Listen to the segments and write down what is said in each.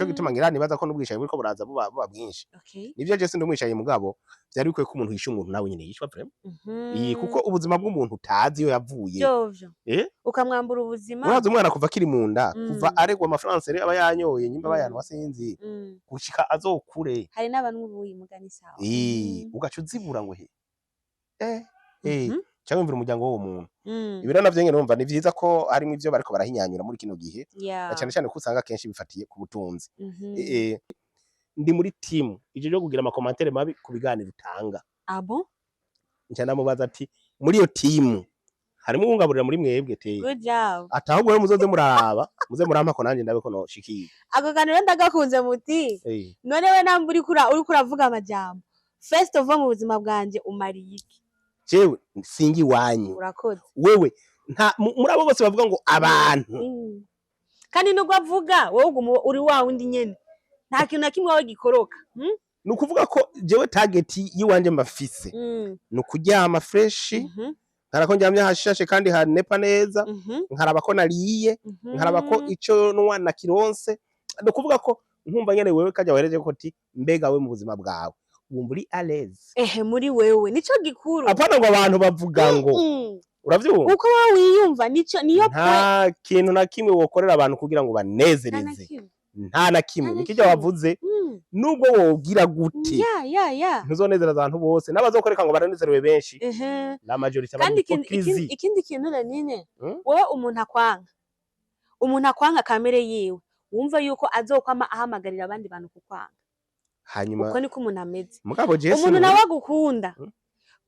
nico gituma ngira nibaza ko n'ubwishaye buriko buraza buba bwinshi nivyo je sindi umwishaye mugabo vyari bikwiye ko umuntu yisha umuntu nawe nyene yishwa vraiment kuko ubuzima bw'umuntu utazi yo yavuye ukamwambura ubuzima uraza umwana kuva kiri mu nda kuva aregwa amafaransa aba yanyoye nyimba bayana wasinzi gushika azokure hari n'abantu buyi mugani sawa ugaca uzibura ngo cyangwa imvira umuryango w'uwo muntu ibiro navyo nyene numva ni vyiza ko harimo ivyo bariko barahinyanyura muri kino gihe cyane cyane ko usanga kenshi bifatiye ku butunzi ndi muri team ije ryo kugira ama commentaire mabi ku biganiro utanga nca namubaza ati muri iyo team harimo ungaburira muri mwebwe te good job atahubwo muzoze muraba muze murampa ko nanje ndabe ko no shikiye ako kaniro ndagakunze muti none we namba uri kuravuga amajambo first of all mu buzima bwanje umariye iki jewe singi wanyu urakoze wewe nta murabo bose bavuga ngo abantu kandi nubwo avuga wowe uri wa wundi nyene nta kintu na kimwe wawe gikoroka nukuvuga ko jewe target yiwanje mbafise nukuryama fresh nkarako njamye hashashe kandi hanepa neza nkaraba ko nariye nkaraba ko ico nwana kironse nukuvuga ko nkumva nyene wewe kajya wereje ko ti mbega we mu buzima bwawe muri alez muri wewe nico gikuru apana ngo abantu bavuga ngo uravyumva uko wowe wiyumva niyo nta kintu na kimwe wokorera abantu kugira ngo banezereze nta na kimwe nikijya wavuze nubwo wogira gute ntuzonezereza abantu bose n'abazokoreka ngo baranezerewe benshi la majority kandi ikindi kintu nanine wowe umuntu akwanga kamere yiwe wumva yuko azokwama ahamagarira abandi bantu kukwanga hanyuma uko niko umuntu ameze umuntu nawe agukunda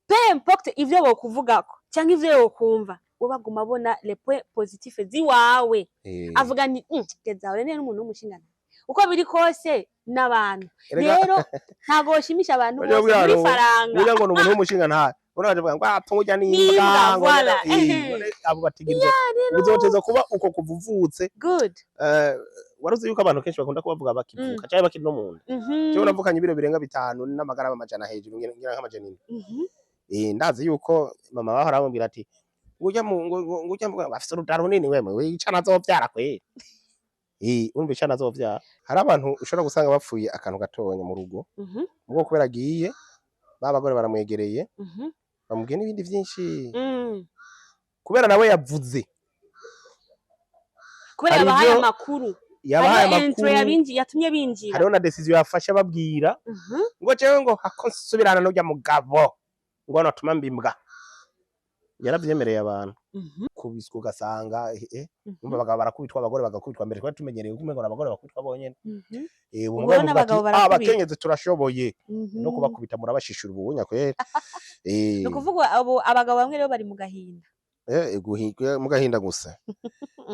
peu importe ivyo bokuvugako cyangwa ivyo yokumva ubaguma abona les points positifs ziwawe avuga ni gezawe rene n'umuntu w'umushingana uko biri kose n'abantu rero ntago washimisha abantu bose muri faranga uya ngo n'umuntu w'umushingana uraje vuga ngo apfa ujya n'imbwa ngo abo batigirwa uzoteza kuba uko kuvuvutse good waruzi yuko abantu kenshi bakunda kubavuga bakivuka cyangwa bakiri no muntu cyo navukanye ibiro birenga 5 n'amagara y'amajana hejuru ngira nk'amajana 4 ndazi yuko mama bahora bambwira ati ngujya mvuga bafise urutaro runini wemwe wicana azovyara kwera urumva icana azovyara hari abantu ushobora gusanga bapfuye akantu gatonya mu rugo ubwo kubera agiye babagore baramwegereye bamubwiye n'ibindi vyinshi kubera nawe yavuze kubera yabahaye amakuru yatumye binjira hariho na decision yafashe babwira ngo jewe ngo hakonsubirana n'ujya mugabo ngo natuma mbimbwa yaravyemereye abantu kubiswa ugasanga umva abagabo barakubitwa abagore bagakubitwa mbere twari tumenyereye kumengo abagore bakubitwa bonyene umugabo abakenyezi turashoboye no kubakubita murabashishura ubunya kwera no kuvuga abagabo bamwe rero bari mu gahinda mu gahinda gusa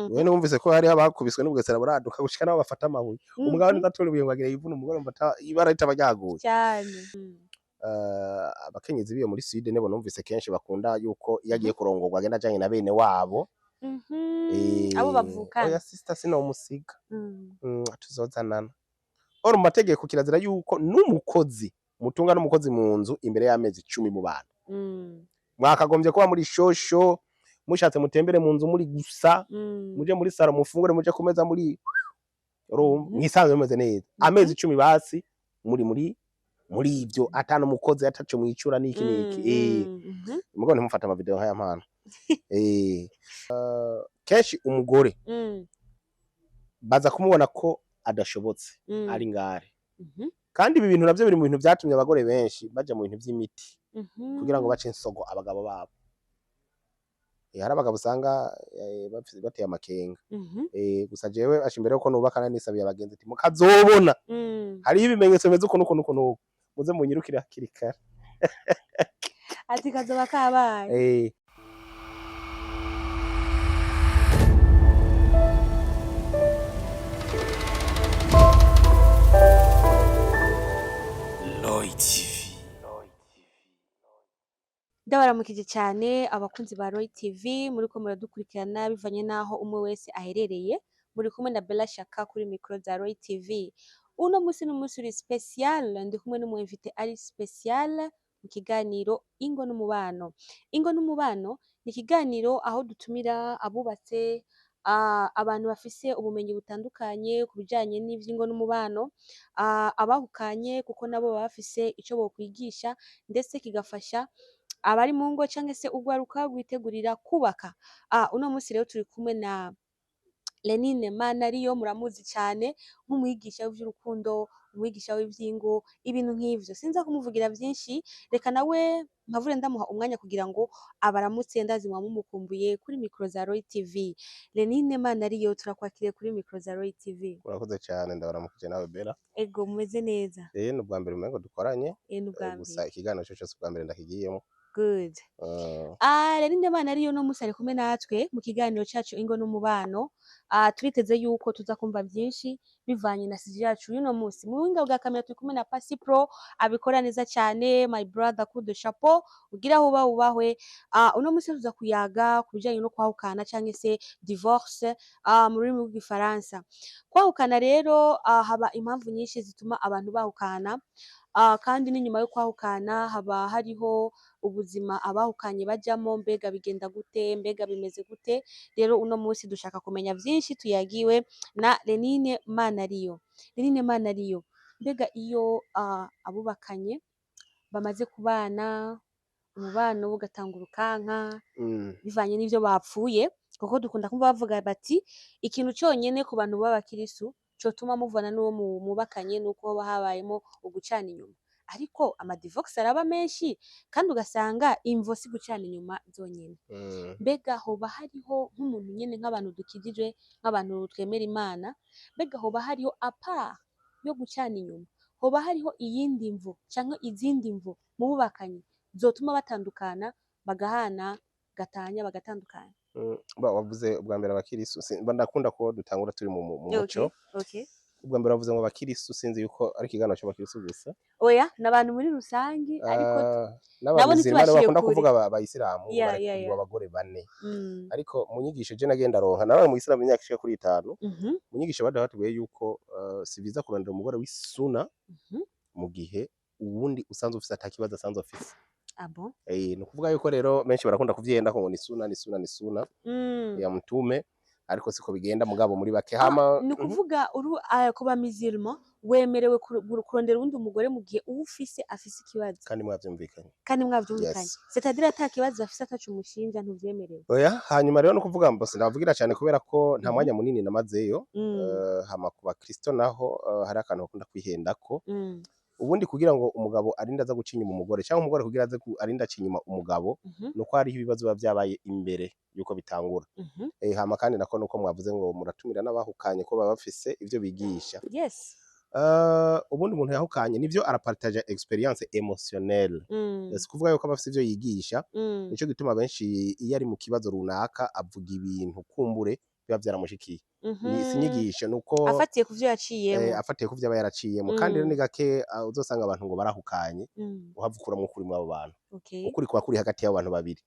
we numvise ko hari abakubiswe n'ubugesera buraduka gushika nabo bafata amabuye umugabo ndatore ubuye ngo agire yivuna umugore mbata ibara itabajaguye cyane abakenyezi biyo muri Sweden nebo numvise kenshi bakunda yuko yagiye kurongorwa agenda ajanye na bene wabo abo bavukana oya sister sino umusiga tuzozanana oro mu mategeko kirazira yuko n'umukozi mutunga n'umukozi mu nzu imbere y'amezi 10 mu bantu mwakagombye kuba muri shosho mushatse mutembere mu nzu muri gusa muje muri saro mufungure muje kumeza muri mwisanzwe mumeze neza amezi 10 basi muri ivyo atano mukozi ataco mwicura niki umugabo ntimufata ama video nkaya mpano kenshi umugore baza kumubona ko adashobotse ari ngare kandi ibi bintu navyo biri mu bintu vyatumye abagore benshi baja mu bintu vy'imiti kugira ngo bace insogo abagabo babo hari abagabo usanga bateye amakenga gusa jewe ashimbere ko nubakana nisabiye abagenzi ati mukazobona hari ibimenyetso bimeze uko muze munyirukire hakiri kare ati kazoba kabaye ndabaramukije cyane abakunzi ba Roy TV muri ko muradukurikirana bivanye naho umwe wese aherereye muri kumwe na Bella Shaka kuri micro za Roy TV. Uno musi n'umunsi uri special ndi kumwe n'umuinvité ari special mu kiganiro Ingo n'umubano. Ingo n'umubano ni kiganiro aho dutumira abubatse abantu bafise ubumenyi butandukanye ku bijanye n'ivy'ingo n'umubano, abahukanye kuko nabo baba bafise ico bokwigisha ndetse kigafasha abari mu ngo canke se urwaruka rwitegurira kubaka. Uno musi rero turi kumwe na Lenine Manariyo, muramuzi cane nk'umwigisha w'ivy'urukundo, umwigisha w'ivy'ingo, ibintu nk'ivyo. Sinza kumuvugira vyinshi, reka nawe mpavure ndamuha umwanya kugira ngo abaramutse, ndazi muba mumukumbuye kuri micro za Roy TV. Lenine Manariyo, turakwakiriye kuri micro za Roy TV. Urakoze cyane, ndabaramukije nawe Bella. Ego mumeze neza? Ni ubwa mbere umengo dukoranye, Ni ubwa mbere. gusa ikiganiro cyose ubwa mbere ndakigiyemo. Good. Lenine Manariyo no musi ari kumwe natwe mu kiganiro cacu ingo n'umubano. Turiteze yuko tuza kumva vyinshi bivanye na sije yacu y'uno musi. Mu buhinga bwa kamera turi kumwe na Pasi Pro, abikora neza cyane, my brother coup de chapeau, ugira aho uba ubahwe. Uno musi tuza kuyaga ku bijanye no kwahukana canke se divorce mu rurimi rw'igifaransa. Kwahukana rero haba impamvu nyinshi zituma abantu bahukana. Kandi n'inyuma yo kwahukana haba hariho ubuzima abahukanye bajamo, mbega bigenda gute, mbega bimeze gute. Rero uno musi dushaka kumenya vyinshi, tuyagiwe na Lenine Manariyo. Lenine Manariyo, mbega iyo abubakanye bamaze kubana, umubano ugatangura ukanka bivanye n'ivyo bapfuye, kuko dukunda kumva bavuga bati ikintu conyene ku bantu b'abakirisu cotuma muvana n'uwo mubakanye nuko hoba habayemo ugucana inyuma. Ariko amadivorce araba menshi kandi ugasanga imvo si gucana inyuma zonyene. Mbega hoba hariho nk'umuntu nyene nk'abantu dukijijwe, nk'abantu twemera Imana, mbega hoba hariho apart yo gucana inyuma, hoba hariho iyindi mvo canke izindi mvo mu bubakanye zotuma batandukana, bagahana gatanya bagatandukana? Wavuze ubwa mbere abakirisu, ndakunda ko dutangura turi mu muco. Okay. Ubwa mbere wavuze ngo abakirisu, sinzi yuko ari ikiganiro cy'abakirisu gusa. Oya, n'abantu muri rusangi, ariko n'abamizirimani bakunda kuvuga abayisilamu Yeah. barekugwa abagore 4. Ariko mu nyigisho je nagenda ronka nawe mu Isilamu imyaka ishika kuri 5. Mu nyigisho batubwiye yuko si biza kurondera umugore w'isuna mu gihe uwundi usanzwe ufise atakibazo asanzwe afise. Bon? Ni ukuvuga yuko rero menshi barakunda kuvyenda ko ni suna ya mtume, ariko siko bigenda mugabo muri bake hama. Ni ukuvuga ku bamizirima wemerewe kurondera uwundi umugore mu gihe ufise afise ikibazo kandi mwavyumvikanye. Yes. C'est-à-dire ata kibazo afise atacu umushinja ntuvyemerewe. Oya, hanyuma rero no kuvuga mbo sinavugira cyane kubera ko nta mwanya munini namazeyo. Hama ku bakristo naho hari akantu bakunda kwihendako. Ubundi kugira ngo umugabo arinda aza guca inyuma umugore cyangwa umugore kugira aze arinda aca inyuma umugabo, nuko hariho ibibazo biba vyabaye imbere yuko bitangura. Hama kandi nako nuko mwavuze ngo muratumira n'abahukanye ko baba bafise ivyo bigisha. Yes. Ubundi umuntu yahukanye nivyo arapartage experience émotionnelle. Kuvuga yuko abafise ivyo yigisha, nico gituma benshi iyo ari mu kibazo runaka avuga ibintu kumbure biba vyaramushikiye. Si inyigisho nuko afatiye kuvyo yaciyemo. Afatiye kuvyo aba yaraciyemo. Kandi rero ni gake uzosanga abantu ngo barahukanye uhavukuramwo ukuri mu abo bantu. Ukuri kuba kuri hagati y'abo bantu babiri.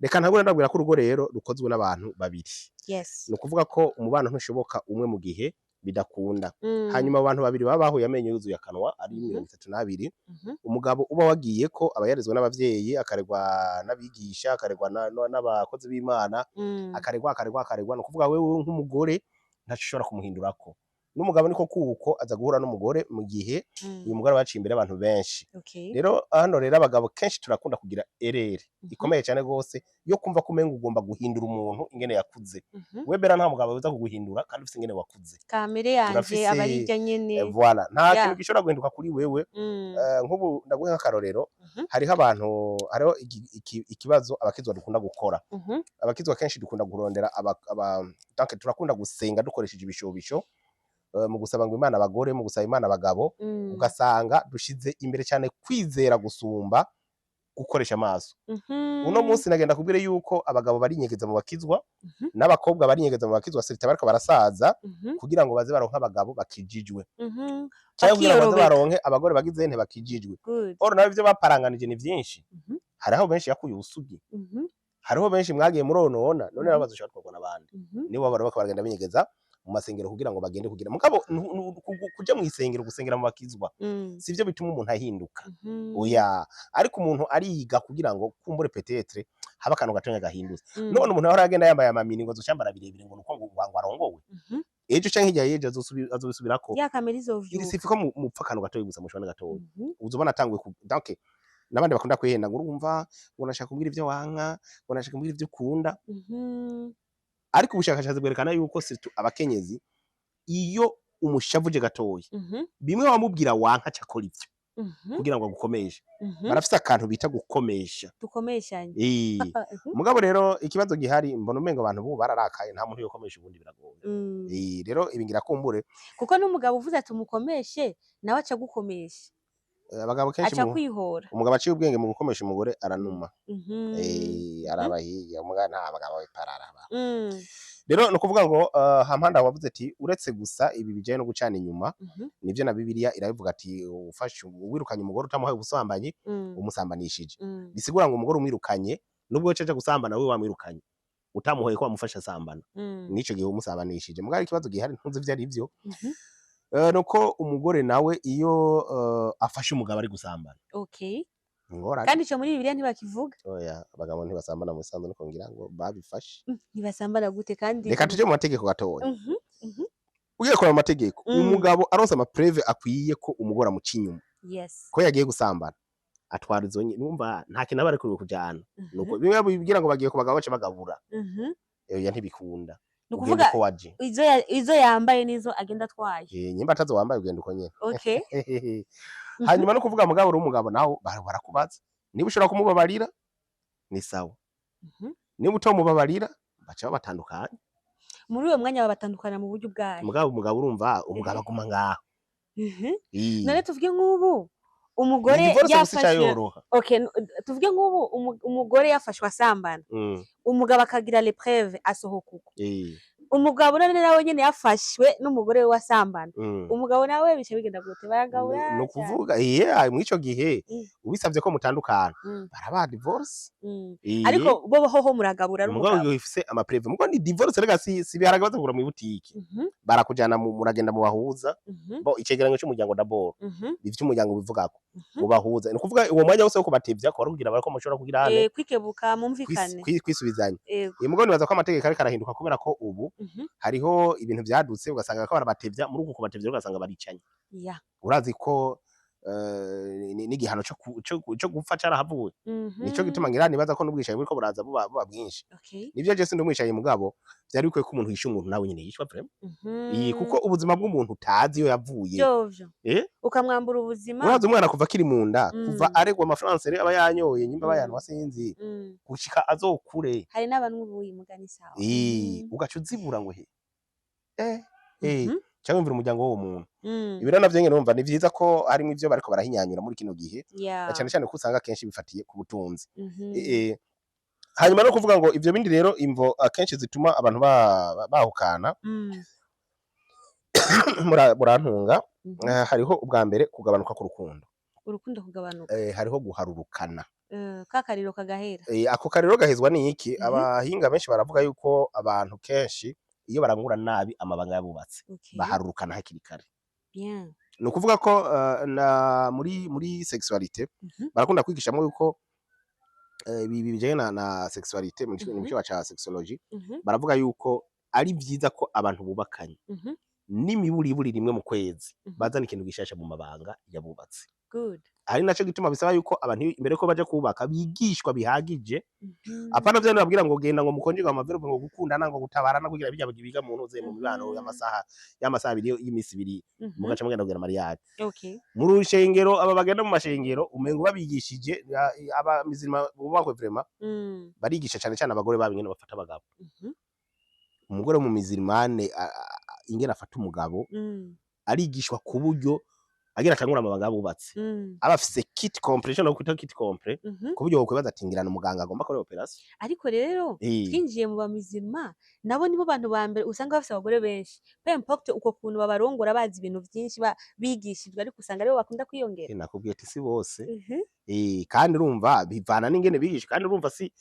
Reka ntagura ndabwira ko urugo rero rukozwe n'abantu babiri. Yes. Ni ukuvuga ko umubano ntushoboka umwe mu gihe bidakunda. Hanyuma abantu babiri baba bahuye amenyo yuzuye akanwa ari 32. Umugabo uba wagiye ko aba yarezwe n'abavyeyi, akaregwa n'abigisha, akaregwa n'abakozi b'Imana, akaregwa. Ni ukuvuga wewe nk'umugore ntashobora kumuhindurako. N'umugabo niko kuko aza guhura n'umugore mu gihe uyu mugore baciye imbere abantu benshi. Rero hano rero abagabo kenshi turakunda kugira erere ikomeye cyane gose yo kumva ko umenga ugomba guhindura umuntu ingene yakuze. Webera nta mugabo uza kuguhindura kandi ufite ingene wakuze. Kamere yanje abarijya nyene. Voilà, nta kintu gishobora guhinduka kuri wewe. Nk'ubu ndaguhe nk'akarorero, hariho abantu, hariho ikibazo abakizwa dukunda gukora. Abakizwa kenshi dukunda kurondera donc turakunda gusenga dukoresheje ibishobisho. Mu gusaba ngo Imana abagore, mu gusaba Imana abagabo, ugasanga dushize imbere cyane kwizera gusumba gukoresha amaso. Uno munsi nagenda kubwire yuko abagabo bari inyegeza mu bakizwa, n'abakobwa bari inyegeza mu bakizwa sirita bariko barasaza kugira ngo baze baronka abagabo bakijijwe. Cyangwa kugira ngo baze baronke abagore bagize nte bakijijwe. Oro nawe ivyo baparanganije ni vyinshi. Hariho benshi yakuye ubusugi. Hariho benshi mwagiye muronona, none babazoshaka twagwa nabandi. Nibo baro bakabagenda binyegeza mu masengero kugira ngo bagende kugira mugabo kuja mu isengero gusengera mu bakizwa sivyo bituma umuntu ahinduka oya ariko umuntu ariga kugira ngo kumbure peut-être haba kantu gatonya gahindutse none umuntu ahora agenda yambaye amamini ngo azoshambara birebire ngo nuko ngo arongowe ejo canke hirya yejo azobisubirako ya kamera izovyuka sifiko mupfa kantu gatoya gusa mushobora gatoya uzobona atanguye donc nabandi bakunda kwihenda ngo urumva ngo nashaka kumbwira ivyo wanka ngo nashaka kumbwira ivyo ukunda ariko ubushakashatsi bwerekana yuko abakenyezi iyo umushavuje gatoya bimwe wamubwira wanka cakora ivyo kugira ngo agukomeshe barafise akantu bita gukomesha dukomeshanye mugabo rero ikibazo gihari mbona umengo abantu bo bararakaye nta muntu yokomesha ubundi biragoye rero ibi ngira kumbure kuko n'umugabo uvuze ati umukomeshe nawe aca gukomesha abagabo kenshi aca kwihora umugabo aciye ubwenge mu gukomesha umugore aranuma arabahiye umugabo nta bagabo bipararaba rero no kuvuga ngo hampanda wavuze ati uretse gusa ibi bijaye no gucana inyuma nivyo na Bibiliya irabivuga ati ufashe wirukanye umugore utamuhaye ubusambanyi umusambanishije bisigura ngo umugore umwirukanye nubwo ceje gusambana we wamwirukanye utamuhoye ko wamufasha asambana nico gihe umusambanishije mugari ikibazo gihari ntunze ivyo ari byo nuko umugore nawe iyo afashe umugabo ari gusambana kandi ico muri Bibiliya ntibakivuga oya abagabo ntibasambana mu isanzwe nuko ngira ngo babifashe ntibasambana gute kandi reka tuje mu mategeko gatoya ugiye kora mu mategeko umugabo aronse amapreve akwiye ko umugore amuca inyuma ko yagiye gusambana atwara izo numva nta kintu abari kuri kujana nuko bimwe bigira ngo bagiye ku bagabo bace bagabura oya ntibikunda nukuvuga izo yambaye nizo agenda atwaye nyimba atazo wambaye ugenda uko nyene hanyuma no kuvuga mugabo uri umugabo naho barakubaza niba ushobora kumubabarira ni sawa niba utomubabarira baca babatandukanye muri uwo mwanya babatandukana mu buryo bwayo umugabo urumva umugabo aguma ngaho none tuvuge nk'ubu umugore yafashwe tuvuge nk'ubu umugore yafashwe asambana umugabo akagira l'épreuve asohoka uko umugabo nawe nyene yafashwe n'umugore we wasambana umugabo nawe bice bigenda gute baragabura no kuvuga mwico gihe ubisavye ko mutandukana baraba divorce ariko bo hoho muragabura umugabo yifise amapreve mugo ni divorce rega si biharaga baza kugura mu butiki barakujana muragenda mu bahuza bo icegeranyo cy'umuryango d'abord bivyo umuryango bivugako mubahuza no kuvuga uwo mwanya wose wo kubatevya ko kugira barako mushobora kugira hane kwikebuka mumvikane kwisubizanya mugo nibaza ko amategeko ariko arahinduka kubera ko ubu hariho ibintu byadutse ugasanga ko barabatevya muri uko kubatevya ugasanga baricanye urazi ko n'igihano cyo gupfa carahavuye nico gituma ngira nibaza ko n'ubwishaye buriko buraza buba bwinshi nivyo je sindi umwishaye mugabo byari bikwiye ko umuntu yisha umuntu nawe nyine yishwa vraiment kuko ubuzima bw'umuntu utazi yo yavuye ukamwambura ubuzima urazi umwana kuva kiri mu nda kuva aregwa amafaranga aba yanyoye nyimba bayana wasinzi gushika azokure hari n'abantu buyi mugani sawa ugaca uzibura ngo cyangwa imvira umuryango w'uwo muntu ibiro navyo nyene numva ni vyiza ko harimo ivyo bariko barahinyanyura muri kino gihe cyane cyane ko usanga kenshi bifatiye ku butunzi hanyuma no kuvuga ngo ivyo bindi rero imvo akenshi zituma abantu bahukana murantunga hariho ubwa mbere kugabanuka k'urukundo kugabanuka hariho guharurukana kakariro kagahera ako kariro gahezwa ni iki abahinga benshi baravuga yuko abantu kenshi iyo barangura nabi amabanga yabubatse baharurukana hakiri kare no kuvuga ko muri sexualité barakunda kwigishamo yuko ibi bijanye na sexualité mu cyo baca sexology baravuga yuko ari byiza ko abantu bubakanye n'imiburiburi rimwe mu kwezi bazana ikintu gishasha mu mabanga yabubatse ari naco gituma bisaba yuko abantu imbere ko baje kubaka bigishwa bihagije apana vyo nababwira ngo genda ngo mukonje ngo amaverbe ngo gukundana ngo gutabarana kugira bijya biga mu ntuze mu mibano y'amasaha abiri y'imisi ibiri mugaca mugenda kugira mariage mu rushengero aba bagenda mu mashengero umengo babigishije aba mizima bubakwe vraiment barigisha cyane cyane abagore babingene bafata abagabo umugore mu mizimane ingena afata umugabo arigishwa ku buryo agira akangura amabanga yabubatse aba afise kit compression no kwita kit compre ku buryo bwo bazatingirana umuganga agomba kora operation ariko rero twinjiye mu bamizima nabo nibo bantu ba mbere usanga bafise abagore benshi peu importe uko kuntu babarongora bazi ibintu byinshi bigishijwe ariko usanga aribo bakunda kwiyongera nakubwiye ati si bose kandi urumva bivana n'ingene bigisha kandi urumva si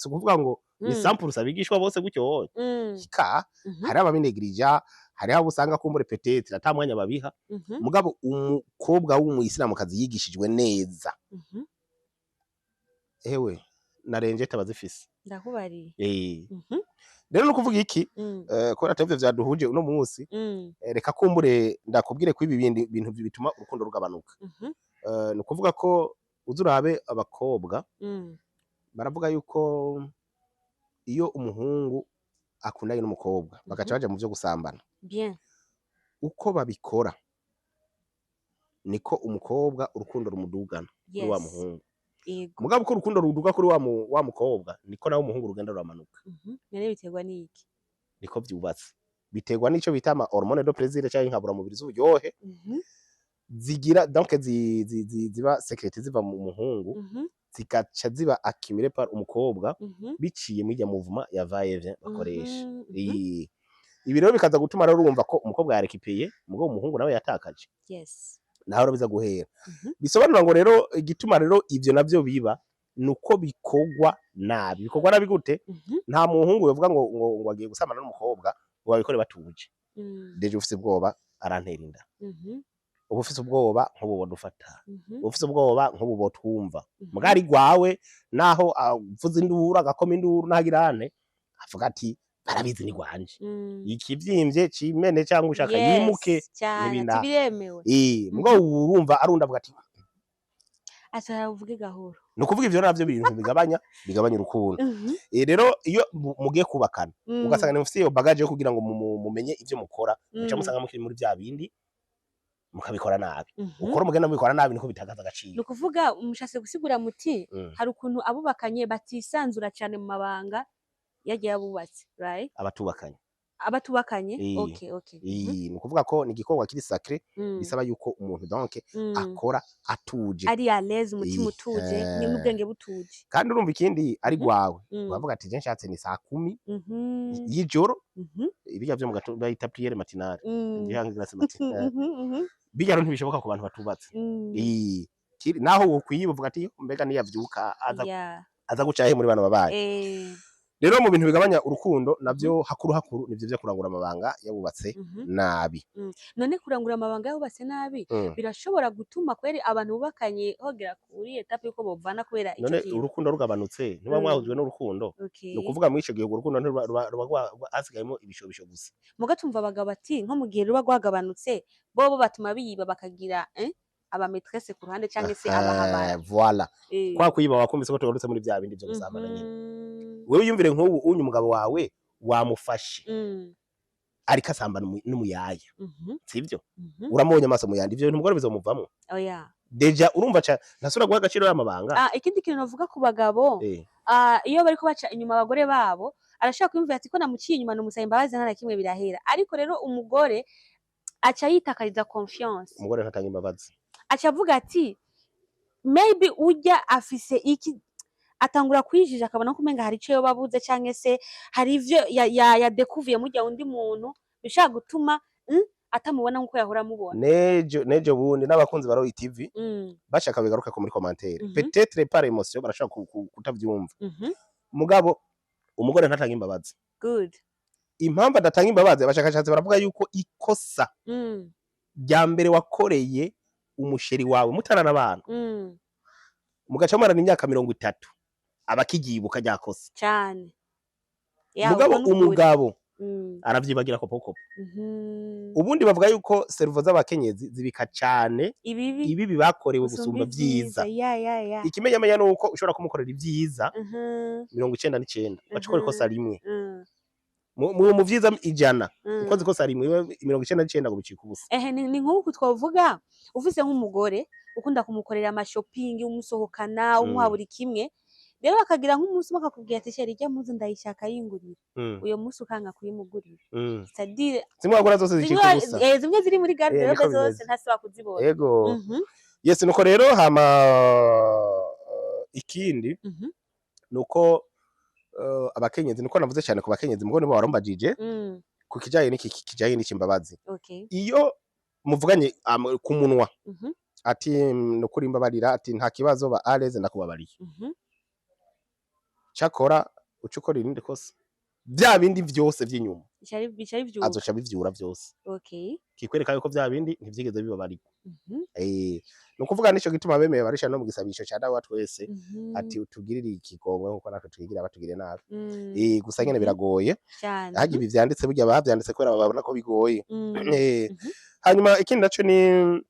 kuvuga ngo ni sample sabigishwa bose gutyo ka hari ababinegirija hari abo usanga kumbure peut-être atamwanya babiha mugabo umukobwa w'umuyisilamu kazi yigishijwe neza ewe narenje tabazifise ndakubari rero no kuvuga iki ko natavyo vyaduhuje uno munsi reka kumbure ndakubwire ko ibi bintu bituma urukundo rugabanuka no kuvuga ko uzurabe abakobwa baravuga yuko iyo umuhungu akundanye n'umukobwa bagaca baje mu byo gusambana bien uko babikora niko umukobwa urukundo rumudugana kuri wa muhungu mugabo ko urukundo ruduga kuri wa mukobwa niko nawe umuhungu rugenda ruramanuka nere biterwa n'iki niko byubatse biterwa n'ico bita ama hormone de plaisir cyangwa inkabura mubiri z'uburyohe zigira donc ziba secrete ziva mu muhungu zikaca ziba accumulé par umukobwa biciye mu movement ya va-et-vient bakoresha ibi rero bikaza gutuma rero urumva ko umukobwa yarekipeye mugo umuhungu nawe yatakaje yes naho biza guhera bisobanura ngo rero igituma rero ivyo navyo biba nuko bikogwa nabi gute nta muhungu yovuga ngo agiye gusambana n'umukobwa ngo babikore batuje deje ufise ubwoba arantera inda ubu ufise ubwoba nk'ubu bodufata ufise ubwoba nk'ubu botwumva mugari gwawe naho avuze induru agakoma induru nagirane avuga ati barabizi ni gwanje ikivyimbye cimene cyangwa ushaka yimuke n'ibinda biremewe mugo urumva arunda avuga ati asa uvuge gahoro no kuvuga ivyo navyo bintu bigabanya urukundo rero iyo mugiye kubakana ugasanga ni mufite iyo bagage yo kugira ngo mumenye ivyo mukora muca musanga mukiri muri bya bindi mukabikora nabi ukora umugenda mubikora nabi niko bitagaza agaciro no kuvuga umushase gusigura muti hari ukuntu abubakanye batisanzura cyane mu mabanga yagiye abubatse right abatubakanye okay no kuvuga ko ni gikorwa kiri sacré bisaba yuko umuntu donc akora atuje ari à l'aise umutima utuje n'ubwenge butuje kandi urumva ikindi ari gwawe bavuga ati je nshatse ni saa 10 y'ijoro ibijya byo mu gato bayita prière matinale bihangira se matinale bijya rero ntibishoboka ku bantu batubatse naho ukwiye uvuga ati mbega niyavyuka aza gucaye muri bana babaye rero mu bintu bigabanya urukundo navyo hakuru nivyo byo kurangura amabanga yabubatse nabi none kurangura amabanga yabubatse nabi birashobora gutuma kweri abantu bubakanye hogera kuri etape yuko bovana kwera icyo none urukundo rugabanutse niba mwahujwe n'urukundo no kuvuga mwisho gihe urukundo ruba asigayemo ibishobisho gusa mugatumva abagabo bati nko mu gihe ruba gwagabanutse bobo batuma biyiba bakagira aba maîtresse ku ruhande cyangwa se abahabara voilà kwa kuyiba wakumvise ko tugarutse muri bya bindi byo gusambana nyine wewe yumvire nk'ubu unyu umugabo wawe wamufashe ariko asambana n'umuyaya sivyo uramubonye amaso muyandi ivyo bintu mugore bizomuvamo oya deja urumva cha ntasura guha agaciro y'amabanga ikindi kintu navuga ku bagabo iyo bari kubaca inyuma abagore babo arashaka kwimvira ati ko namuciye inyuma n'umusaye imbabazi nta kimwe birahera ariko rero umugore aca yitakariza confiance umugore ntatanga imbabazi aca avuga ati maybe ujya afise iki atangura kwijija akabona ko umenga hari ico yo babuze canke se hari ivyo ya découvrir mujya undi muntu bishaka gutuma atamubona nkuko yahora mubona nejo bundi n'abakunzi baro TV bashaka bigaruka ko muri commentaire peut-être par émotion barashaka kutavyumva mugabo umugore ntatanga imbabazi good impamvu adatanga imbabazi abashakashatsi baravuga yuko ikosa rya mbere wakoreye umusheri wawe mutarana abantu mugaca marana imyaka 30 abakigibuka ryakosa cyane mugabo umugabo aravyibagira kopoko ubundi bavuga yuko servo z'abakenyezi zibika cyane ibi bakorewe gusumba vyiza ikimenyamenya nuko ushobora kumukorera ivyiza 99 bacikora ikosa rimwe mu vyiza 100 ukoze ikosa rimwe 99 ngo bicika ubusa ni nk'uko twavuga ufise nk'umugore ukunda kumukorera ama shopping umusohokana umuha buri kimwe rero bakagira nk'umunsi bakakubwira ati sheri ijya muzi ndayishaka yingurira uyo munsi ukanga kuyimugurira c'est-à-dire zimwe agora zose zicika ubusa zimwe ziri muri garde zose ntasiba kuzibona yego yes nuko rero hama ikindi nuko abakenyezi niko navuze cyane ku bakenyezi mugo nibo barombajije ku kijaye n'ikimbabazi iyo muvuganye ku munwa ati no kuri imbabarira ati nta kibazo ba aleze ndakubabariye cyakora uca ukora irindi kosa bya bindi vyose vy'inyuma bica bivyura azoca bivyura vyose. Okay. Kikwereka yuko bya bindi ntivyigeze bibabarika. No kuvuga nico gituma bemeye barisha no mu gisabisho ca dawa twese ati utugirire ikigongwe nkuko natwe twigira batugire nabi. Gusa nyene biragoye haje ibi vyanditse burya bavyanditse kwera babona ko bigoye. Hanyuma ikindi naco ni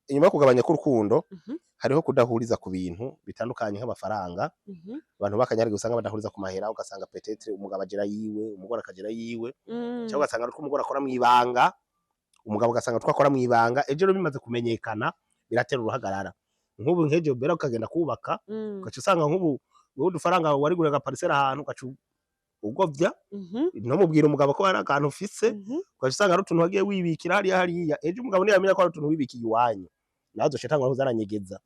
inyuma yo kugabanya k'urukundo hariho kudahuriza ku bintu bitandukanye nk'amafaranga. Abantu bakanyarige usanga badahuriza ku mahera, ugasanga peut-être umugabo agira yiwe, umugore akagira yiwe, cyangwa ugasanga ari ko umugore akora mwibanga, umugabo ugasanga twakora mwibanga, ejo rero bimaze kumenyekana biratera uruhagarara. Nk'ubu nkeje bera ukagenda kubaka ugaca usanga nk'ubu wowe dufaranga wari gurega parcelle ahantu ugaca ugovya no mubwira umugabo ko hari akantu ufise, ugaca usanga ari utuntu wagiye wibikira hariya, ejo umugabo ntiyamenya ko ari utuntu wibikiye iwanyu, nazo shetangwa kuzaranyegeza.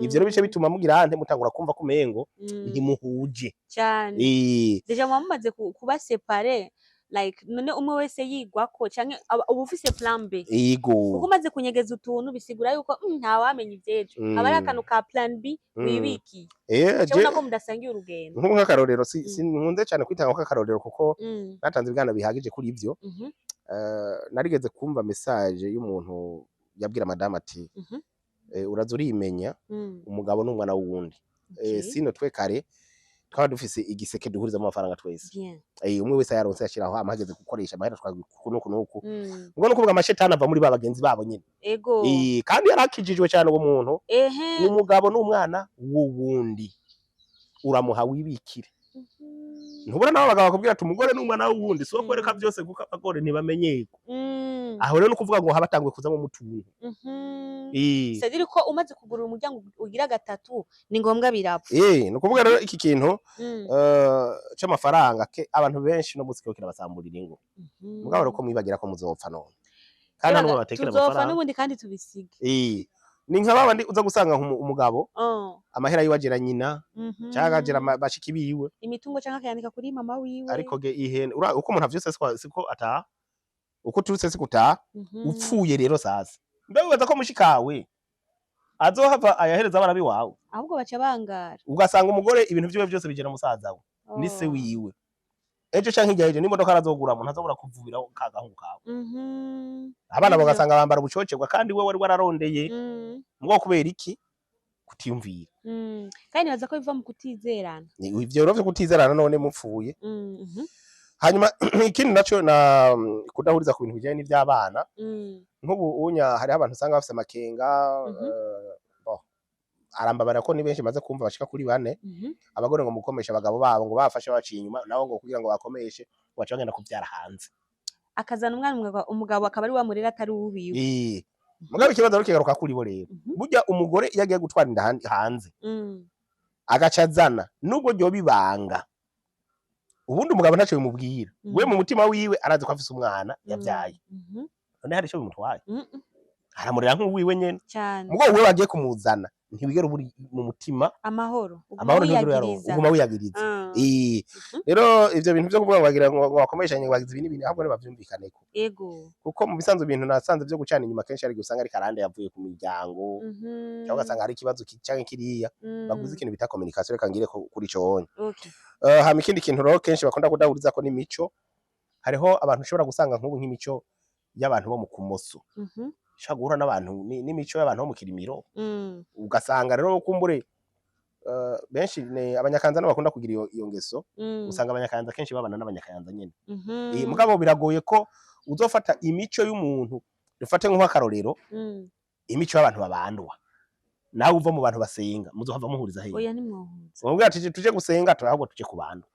Ivyo rero bice bituma mugira hande mutangura kumva ko mengo ntimuhuje cyane. Deja mumaze kuba séparé like none umwe wese yigwako canke ubu ufise plan B. Yego. Kuko umaze kunyegeza utuntu bisigura yuko nta wamenya ivyejo. Aba ari akantu ka plan B wibiki. Cyangwa ko mudasangiye urugendo. Nk'uko akarorero nkunze cyane kwitanga ko akarorero kuko natanze ibigana bihagije kuri ivyo. Narigeze kumva message y'umuntu yabwira madame ati uraza urimenya umugabo n'umwana w'uwundi. Sino twe kare twaba dufise igiseke duhuriza mu mafaranga twese. Umwe wese yaronse yashiraho amageze gukoresha amahera twakunuku nuku. Ngo no kuvuga amashetani ava muri babagenzi babo nyine. Ego. Kandi yarakijijwe cyane uwo muntu. Umugabo n'umwana w'uwundi uramuha wibikire. Ntubura nawe bagabo bakubwira ati umugore n'umwana w'uwundi so kwereka byose kuko abagore ntibamenyeko. Aho rero no kuvuga ngo habatangwe kuza mu mutuntu. C'est-à-dire ko umaze kugurura umuryango ugira gatatu ni ngombwa birapfa. No kuvuga rero iki kintu c'amafaranga ke abantu benshi no musiko kirabasamburira ingo. Mugabo rero ko mwibagira ko muzopfa none. Kandi no batekera amafaranga. Tuzopfa n'ubundi kandi tubisige. Ni nk'abandi uza gusanga umugabo amahera yiwagera nyina cyangwa agera bashiki biwe imitungo cyangwa akayandika kuri mama wiwe ariko ge ihene uko umuntu avyose siko ata uko turutse sikuta upfuye rero sasa ndabibaza ko mushikawe azohava ayahereza abana biwawe ahubwo baca bangara ugasanga umugore ibintu byiwe byose bigera musaza we ni se wiwe ejo canke igihe n'imodoka arazogura umuntu azobura kuvubira kagahungu kawe abana bagasanga bambara ubucocegwa kandi we wari wararondeye mwo kubera iki kutiyumvira kandi baza ko biva mu kutizerana ivyo rero kutizerana none mupfuye hanyuma ikindi naco na kudahuriza ku bintu bijanye n'ivy'abana nk'ubu unya hari abantu usanga bafise amakenga arambabara ko ni benshi maze kumva bashika kuri 4 abagore ngo mukomesha abagabo babo ngo bafashe baciye inyuma naho ngo kugira ngo bakomeshe baca bagenda kuvyara hanze akazana umwana umugabo akaba ari wamurera atari uwiwe mugabe ikibazo rukigaruka kuri bo rero burya umugore iyo agiye gutwara inda hanze agacazana nubwo ryo bibanga ubundi umugabo ntacyo bimubwira we mu mutima wiwe arazi ko afise umwana yavyaye none hari ico bimutwaye aramurera nk'uwiwe nyene mugo we bagiye kumuzana ntibigera buri mu mutima amahoro uguma wiyagiriza rero ivyo bintu byo kuvuga bagira ngo bakomeshanye bagize ibintu ahubwo ne bavyumvikaneko yego kuko mu bisanzwe ibintu nasanze byo gucana inyuma kenshi ari gusanga ari karande yavuye ku miryango cyangwa ugasanga hari ikibazo cyangwa kiriya baguze ikintu bita communication reka ngire kuri cyo hama ikindi kintu rero kenshi bakunda kudahuriza ko n'imico hariho abantu ushobora gusanga nk'ubu nk'imico y'abantu bo mu kumoso shagura n'abantu n'imico y'abantu bo mu kirimiro ugasanga rero kumbure benshi abanyakanza n'abakunda kugira iyo ngeso usanga abanyakanza kenshi babana n'abanyakanza nyene mugabo biragoye ko uzofata imico y'umuntu dufate nk'akarorero imico y'abantu babandwa nawe uva mu bantu basenga muzohava muhuriza hehe oya nimwohuza mwebwe ati tuje gusenga turahubwo tuje kubandwa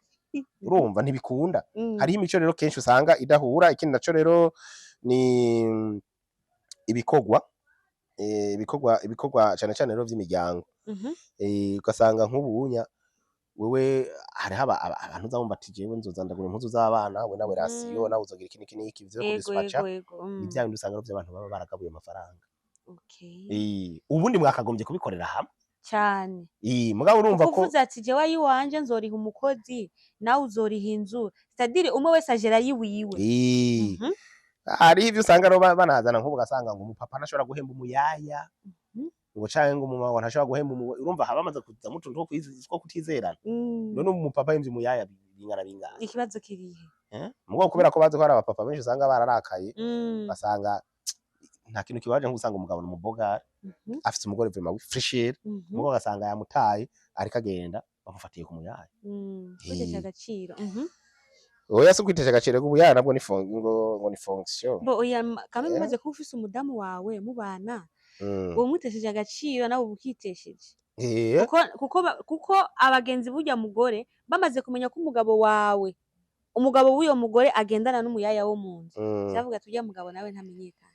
urumva ntibikunda hari imico rero kenshi usanga idahura ikindi naco rero ni ibikorwa cyane cyane rero vy'imiryango ugasanga nk'ubunya wewe hari abantu uzabumva ati jewe nzozandagura impuzu z'abana we nawe rasiyo nawe uzogira iki n'iki vyo kubispacha ibyawe ndusanga rero by'abantu baba baragabuye amafaranga ubundi mwakagombye kubikorera hamwe cyane mugabo urumva ko uvuze ati jewe yiwanje nzoriha umukozi nawe uzoriha inzu c'est-à-dire umwe wese agera yiwiwe hari ivyo usanga rero banazana nk'ubu gasanga ngo umupapa ntashobora guhemba umuyaya ngo canke ngo umumama ntashobora guhemba urumva haba amaze kuza mutu two kutizerana none umupapa yimvye umuyaya bingana bingana ikibazo kirihe mugo kubera ko bazi ko hari abapapa benshi usanga bararakaye basanga nta kintu kibaje nko gusanga umugabo n'umuboga afite umugore vraiment fresheri mugo gasanga yamutaye ariko agenda bamufatiye ku muyaya kwitesha agaciro oya si kwitesha agaciro k'ubuyaya nabwo ni fonction bo oya kamwe mumaze kuba ufise umudamu wawe mubana uwo mutesheje agaciro nawe ubukitesheje kuko abagenzi burya mugore bamaze kumenya ko umugabo w'uyo mugore agendana n'umuyaya wo mu nzu cyavuga tujya mugabo nawe ntamenyekana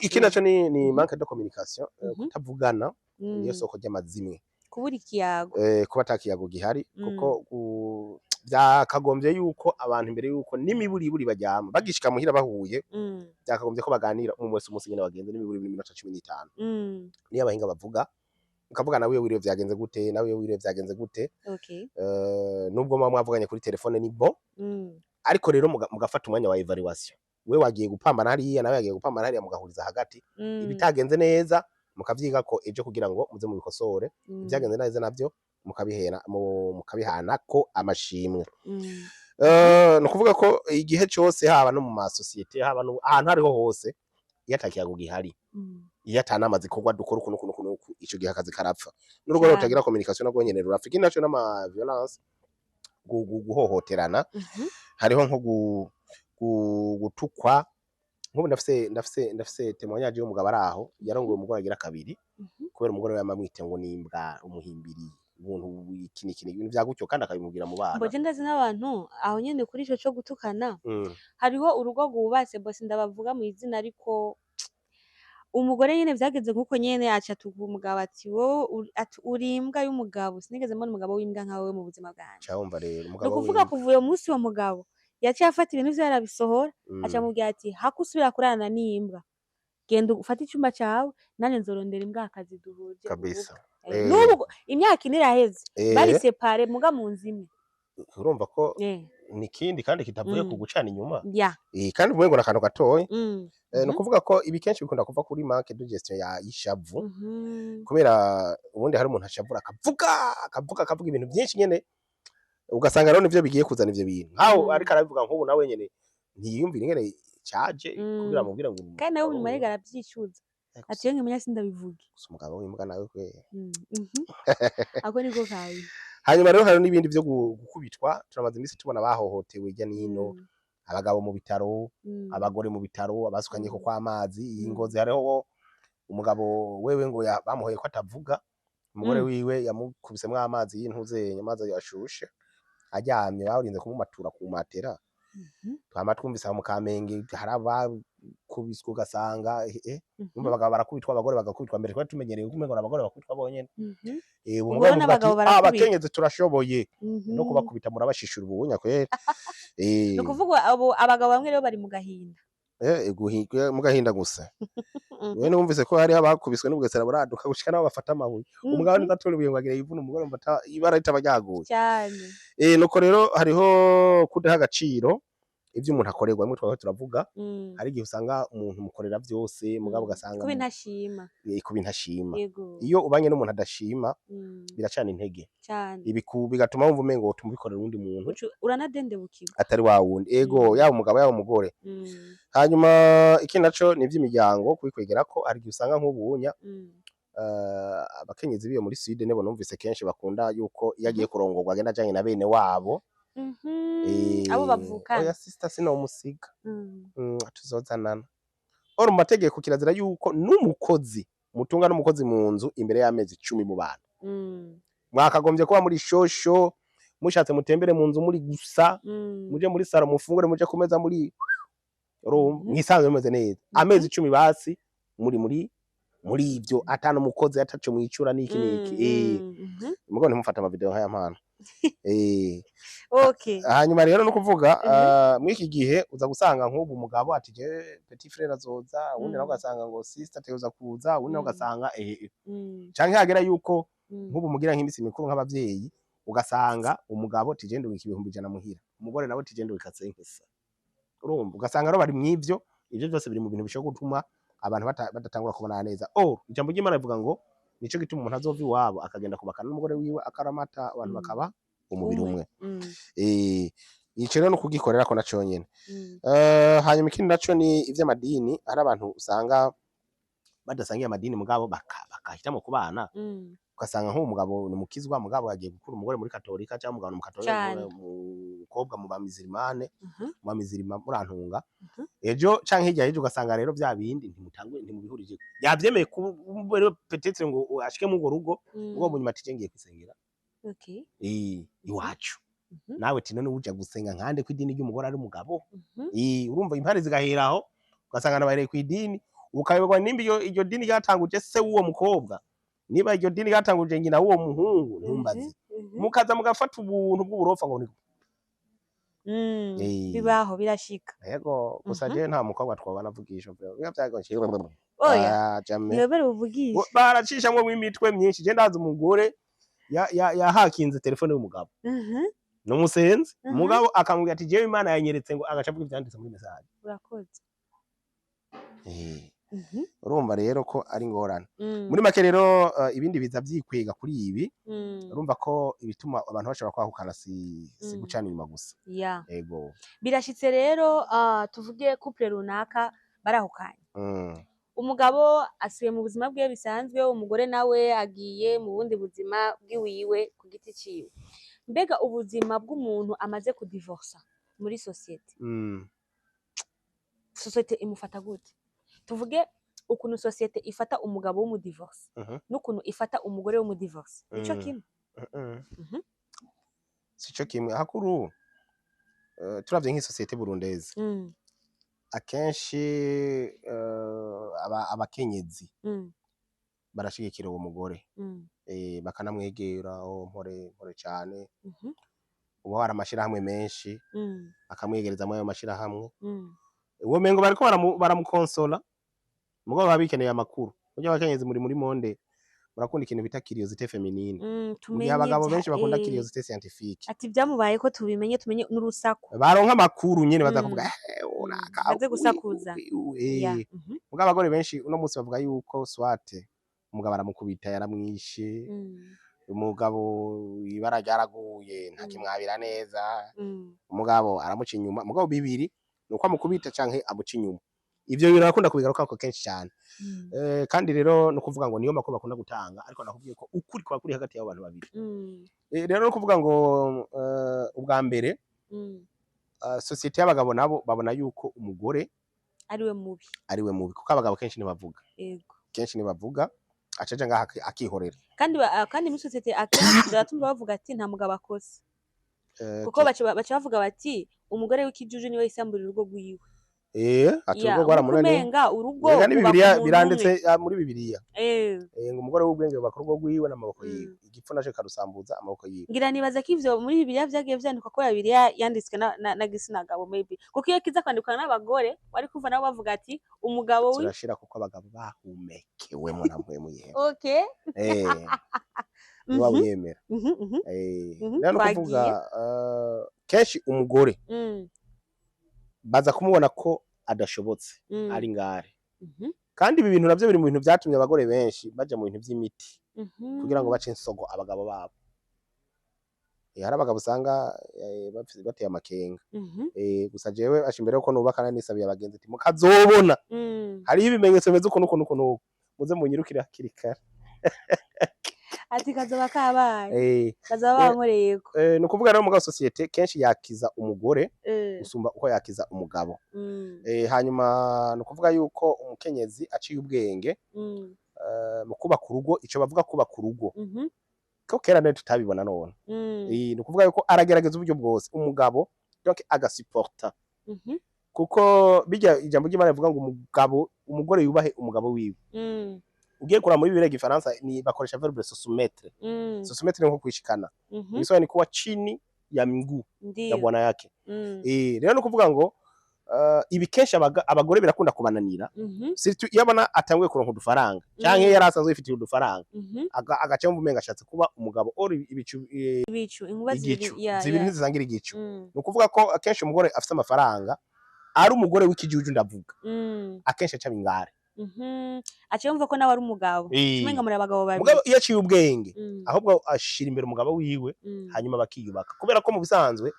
iki naco ni manque de communication kutavugana niyo soko ry'amazimwe kubura ikiyago kuba atakiyago gihari kuko byakagombye yuko abantu imbere yuko n'imiburiburi bajyama bagishika muhira bahuye byakagombye ko baganira umwe wese umunsi nyine bagenze n'imiburi minota 15 niyo abahinga bavuga ukavuga nawe wiriwe vyagenze gute nawe wiriwe vyagenze gute nubwo mwavuganye kuri telefone ni bo ariko rero mugafata umwanya wa evaluation we wagiye gupambana hariya nawe yagiye gupambana hariya mugahuriza hagati ibitagenze neza mukavyiga ko ejo kugira ngo muze mubikosore ibyagenze neza navyo mukabihana ko amashimwe no kuvuga ko igihe cyose haba no mu masosiyete haba ahantu hariho hose yatakiyago gihari iyo atanamazi kogwa dukora ukuntu ico gihe akazi karapfa n'urugo rero rutagira communication nabwo nyene rurapfa iki naco n'ama violence guhohoterana hariho nko gutukwa nk'ubu ndafise témoignage y'umugabo araho yarongoye umugore agira kabiri kubera umugore we yamamwite ngo nimbwa umuhimbiri ubuntu ikinikini ibintu vyagutyo kandi akabimubwira mu bana boje ndazi n'abantu aho nyene kuri ico cyo gutukana hariho urugo gubatse bose ndabavuga mu izina ariko umugore nyene vyageze nkuko nyene aca tuvuga umugabo ati wowe urimbwa y'umugabo sinigeze mbona umugabo w'imbwa nkawe mu buzima bwanje cyumva rero umugabo kuvuga kuvuye umunsi wa mugabo yaciye afata ibintu vyo yarabisohora aca mubwira ati hakusubira kurana n'imbwa genda ufate icyumba cyawe nane nzorondera imbwa akazi duhuje kabisa n'ubwo imyaka ine iraheze bari separe muga mu nzimwe urumva ko nikindi kandi kitavuye ku gucana inyuma kandi umwe ngo nakantu gatoye no kuvuga ko ibi kenshi bikunda kuva kuri manque de gestion ya ishavu kubera ubundi hari umuntu ashavura akavuga ibintu byinshi nyene ugasanga rero nivyo bigiye kuzana ivyo bintu nkaho ariko arabivuga nk'ubu nawe nyene ntiyumvira ingene caje kugira mubwira ngo kandi nawe nyuma rega aravyishuza ati yo nkimenya sindabivuge gusa umugabo w'imbwa nawe kwe ako niko kayi hanyuma rero hari n'ibindi vyo gukubitwa turamaze imisi tubona bahohotewe hirya n'ino abagabo mu bitaro abagore mu bitaro abasukanye ko kw'amazi iyi ngozi hariho umugabo wewe ngo bamuhoye ko atavuga umugore wiwe yamukubisemwo amazi y'intuze amazi yashushe aryamye barinze kumumatura ku matera twama twumvise mu Kamenge haraba kubiswe ugasanga numva abagabo barakubitwa abagore bagakubitwa mbere twari tumenyereye kumengo abagore bakubitwa bonyene umugabo abakenyezi turashoboye no kubakubita murabashishura ubunya kwera no kuvuga abagabo bamwe rero bari mu gahinda mu gahinda gusa we numvise ko hari abakubiswe n'ubugesera buraduka gushika nabo bafata amabuye umugabo ndatore ubuye ngo agire yivuna umugore mbata ibara ritabajyaguye cyane nuko rero hariho kudaha agaciro ivyo umuntu akorerwa mwe twaho turavuga hari igihe usanga umuntu mukorera vyose mugabo ugasanga kubintashima iyo ubanye n'umuntu adashima biracana intege ibi bigatuma wumva umengo tumbikorera undi muntu uranadendebukirwa atari wa wundi yaba umugabo yaba umugore hanyuma iki naco ni ivy'imiryango kwikwegera ko hari igihe usanga nk'ubunya abakenyezi biyo muri Sud nebo numvise kenshi bakunda yuko iyo agiye kurongorwa agenda ajanye na bene wabo abo bavukana oya sister sino umusiga tuzozanana oro mu mategeko kirazira yuko n'umukozi mutunga n'umukozi mu nzu imbere y'amezi 10 mu bana mwakagombye kuba muri shosho mushatse mutembere mu nzu muri gusa muje muri saro mufungure muje kumeza muri mwisanzwe mumeze neza amezi 10 basi muri ivyo atano mukozi ataco mwicura niki mugabo ntimufata ama video nk'aya mpano okay hanyuma rero no kuvuga mwiki gihe uza gusanga nk'ubu umugabo ati je petit frère azoza ubundi nawe ugasanga ngo sister teuza kuza ubundi nawe ugasanga canke hagera yuko nk'ubu mugira nk'imisi mikuru nk'abavyeyi ugasanga umugabo tijendo ikibihumbi jana muhira umugore nawe tijendo ikatse nkisa urumva ugasanga ro bari mw'ivyo ivyo byose biri mu bintu bishobora gutuma abantu badatangura kubona neza ijambo ry'Imana rivuga ngo nico gituma umuntu azova iwabo akagenda kubakana n'umugore wiwe akaramata abantu bakaba umubiri umwe. Ico rero no kugikorera ko naco nyene. Hanyuma ikindi naco ni ivy'amadini, hari abantu usanga badasangiye amadini mugabo bakahitamo kubana, ugasanga nk'umugabo ni mukizwa mugabo yagiye gukura umugore muri katolika cyangwa umugabo mukatolika umukobwa mu bamizirimane mu bamizirima murantunga ejo canke hirya ejo ugasanga rero vya bindi ntimutangwe ntimubihurije yavyemeye peut-être ngo ashike mu rugo ubwo munyuma ati ngiye kwisengera iwacu nawe ati none uja gusenga nkande ko idini ry'umugore ari umugabo urumva impare zigaheraho ugasanga nabareye ku idini ukayoberwa nimba iryo dini ryatanguje se w'uwo mukobwa niba iryo dini ryatanguje nyina w'uwo muhungu ntumbaze mukaza mugafata ubuntu bw'uburofa ngo ni bibaho birashika yego gusa je nta mukobwa twabana vugisha biba byagonje oya yobere uvugisha baracishamwe mu imitwe myinshi je ndazi umugore yahakinze telefone y'umugabo n'umusenzi umugabo akamubwira ati jewe Imana yanyeretse ngo agacavuga ivyanditse muri message urakoze urumva rero ko ari ngorane muri make rero ibindi biza vyikwega kuri ibi urumva ko ibituma abantu bashobora kwahukana si gucana inyuma gusa yego birashitse rero tuvuge couple runaka barahukanye umugabo asuye mu buzima bwiwe bisanzwe umugore nawe agiye mu bundi buzima bwiwiwe ku giti ciwe mbega ubuzima bw'umuntu amaze kudivorsa muri societe societe imufata gute tuvuge ukuntu societe ifata umugabo w'umudivorce n'ukuntu ifata umugore w'umudivorce nico kimwe sico kimwe hakuru turavye nk'isociete burundeze akenshi abakenyezi barashigikira uwo mugore bakanamwegera mpore cyane uba hari amashirahamwe menshi akamwegereza muri ayo mashirahamwe uwo mengo bariko baramukonsola mugabo babikeneye amakuru burya abakenyezi muri monde murakunda ikintu bita curiosité féminine mugihe abagabo benshi bakunda curiosité scientifique ati byamubaye ko tubimenye tumenye n'urusaku baronka amakuru nyene bazakuvuga baze gusakuza mugabo abagore benshi uno munsi bavuga yuko swate umugabo aramukubita yaramwishe umugabo ibara ryaraguye ntakimwabira neza umugabo aramuca inyuma mugabo bibiri nuko amukubita canke amuca inyuma ivyo bintu bakunda kubigaruka ko kenshi cyane kandi rero no kuvuga ngo niyo makuru bakunda gutanga ariko nakubwiye ko ukuri kwa kuri hagati y'abantu babiri rero no kuvuga ngo ubwa mbere societe y'abagabo nabo babona yuko umugore ariwe mubi kuko abagabo kenshi nibavuga kenshi nibavuga acaje ngaha akihorera kandi muri societe akenshi baratumva bavuga ati nta mugabo akoze kuko baca bavuga bati umugore w'ikijuju niwe isamburira urugo rwiwe ati urugo rwaramunaniye urugo biranditse muri bibiliya ngo umugore w'ubwenge bakora urugo rwiwe n'amaboko yiwe igipfu naje karusambuza amaboko yiwe ngira nibaza ko ivyo muri bibiliya vyagiye vyandikwa ko bibiliya yanditswe na gitsina gabo maybe kuko iyo kiza kwandikwa n'abagore wari kumva nabo bavuga ati umugabo we turashira kuko abagabo bahumekewe mu nampwemu yewe wabiyemera rero kuvuga kenshi umugore baza kumubona ko adashobotse ari ngare kandi ibi bintu navyo biri mu bintu vyatumye abagore benshi baja mu bintu vy'imiti kugira ngo bace insogo abagabo babo hari abagabo usanga bateye amakenga gusa jewe ashimbere ko nubakana nisabiye abagenzi ati mukazobona hariho ibimenyetso bimeze uko nuko muze munyirukira hakiri kare ati kazoba kabaye kazoba bankoreyeko ni ukuvuga rero mugabo societe kenshi yakiza umugore usumba uko yakiza umugabo hanyuma ni ukuvuga yuko umukenyezi aciye ubwenge mu kubaka urugo ico bavuga kubaka urugo ko kera nayo tutabibona none ni ukuvuga yuko aragerageza uburyo bwose umugabo donc agasuporta kuko bijya ijambo ry'Imana rivuga ngo umugore yubahe umugabo wiwe ugiye kura muri Bibiliya Gifaransa ni bakoresha verbe se soumettre soumettre nko kwishikana biswa ni kuwa chini ya miguu ya bwana yake rero no kuvuga ngo ibi kenshi abagore birakunda kubananira surtout yabona atanguye kuronka udufaranga canke yarasanzwe yifitiye udufaranga agace mu menga ashatse kuba umugabo ori ibicu inkuba zibiri ntizangira igicu no kuvuga ko akenshi umugore afite amafaranga ari umugore w'ikijuju ndavuga akenshi aca bingare aciye yumva ko nawe ari umugabo tumenga muri abagabo babiri mugabo iyo aciye ubwenge ahubwo ashira imbere umugabo wiwe hanyuma bakiyubaka kubera ko mu bisanzwe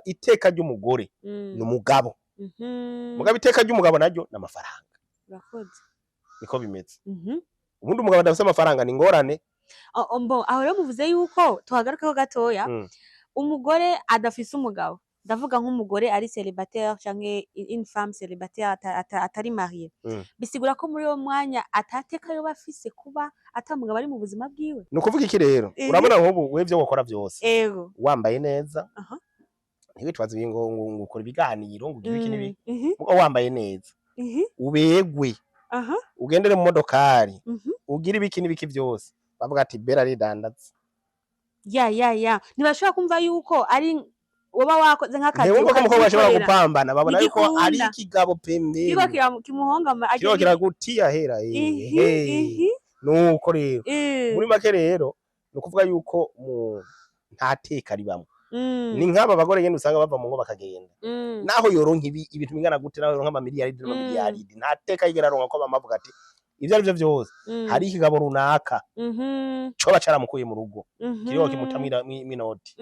iteka ry'umugore ni umugabo mugabo iteka ry'umugabo naryo n'amafaranga urakoze niko bimeze ubundi umugabo adafite amafaranga ni ngorane aho rero muvuze yuko tuhagarukaho gatoya umugore adafise umugabo ndavuga nk'umugore ari célibataire canke une femme célibataire atari mariée bisigura ko muri uwo mwanya atateka yo bafise kuba atamugabo ari mu buzima bwiwe no kuvuga iki rero urabona nk'ubu we byo gukora byose ego wambaye neza ntibitwaze ngo ukora ibiganiro ngo ugire iki nibi wambaye neza ubegwe ugendere mu modokari ugira ibiki n'ibiki byose bavuga ati bera ridandaza ya ntibashobora kumva yuko ari uba wakoze nk'akazi uko umukobwa bashobora gupambana babona yuko ari ikigabo pembe kimuhonga kiro kiragutiya hera nuko rero muri make rero no kuvuga yuko nta teka ribamwe ni nk'aba bagore nyene usanga bava mu ngo bakagenda naho yoronka ibintu bingana gute naho yoronka amamiliyaridi nta teka yigera ronka ko bamavuga ati ivyo arivyo vyose hari ikigabo runaka coba caramukuye mu rugo kiriho kimutamira minoti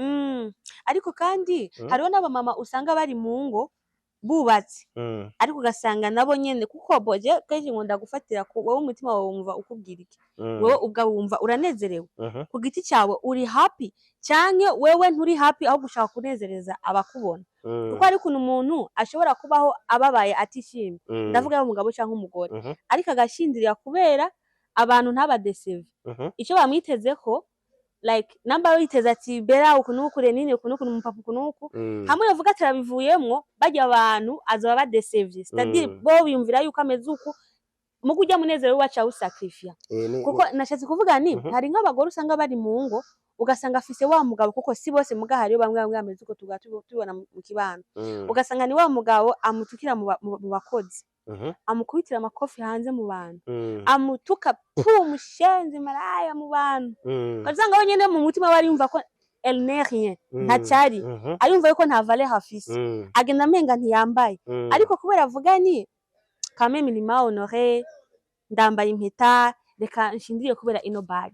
ariko kandi hariho n'abamama usanga bari mu ngo bubatse ariko ugasanga nabo nyene kuko boje kenshi nkunda gufatira wowe umutima wawe wumva ukubwira iki wowe ubwa wumva uranezerewe ku giti cyawe uri happy canke wewe nturi happy aho gushaka kunezereza abakubona kuko ari kuntu umuntu ashobora kubaho ababaye atishimye ndavuga yo umugabo canke umugore ariko agashindira kubera abantu ntabadeseve ico bamwitezeko like namba witeze ati bera ukunukure nini ukunukure umupapa ukunuku hamwe yavuga ati arabivuyemwo bajya abantu azoba badesevye c'est-à-dire bo biyumvira yuko ameze uko mu kujya munezero waca usacrifice kuko nashatse kuvuga ni hari nk'abagore usanga bari mu ngo ugasanga afise wa mugabo kuko si bose muga hariyo bamwe ameze uko tubona mu kibano ugasanga ni wa mugabo amutukira mu bakozi amukubitira amakofi hanze mu bantu amutuka mushenzi maraya mu bantu kazanga we nyene mu mutima bari yumva ko elle n'est rien ntacari ayumva yuko nta valeur afise agenda menga ntiyambaye ariko kubera avuga ni quand même il m'a honoré ndambaye impeta reka nshindiriye kubera ino bag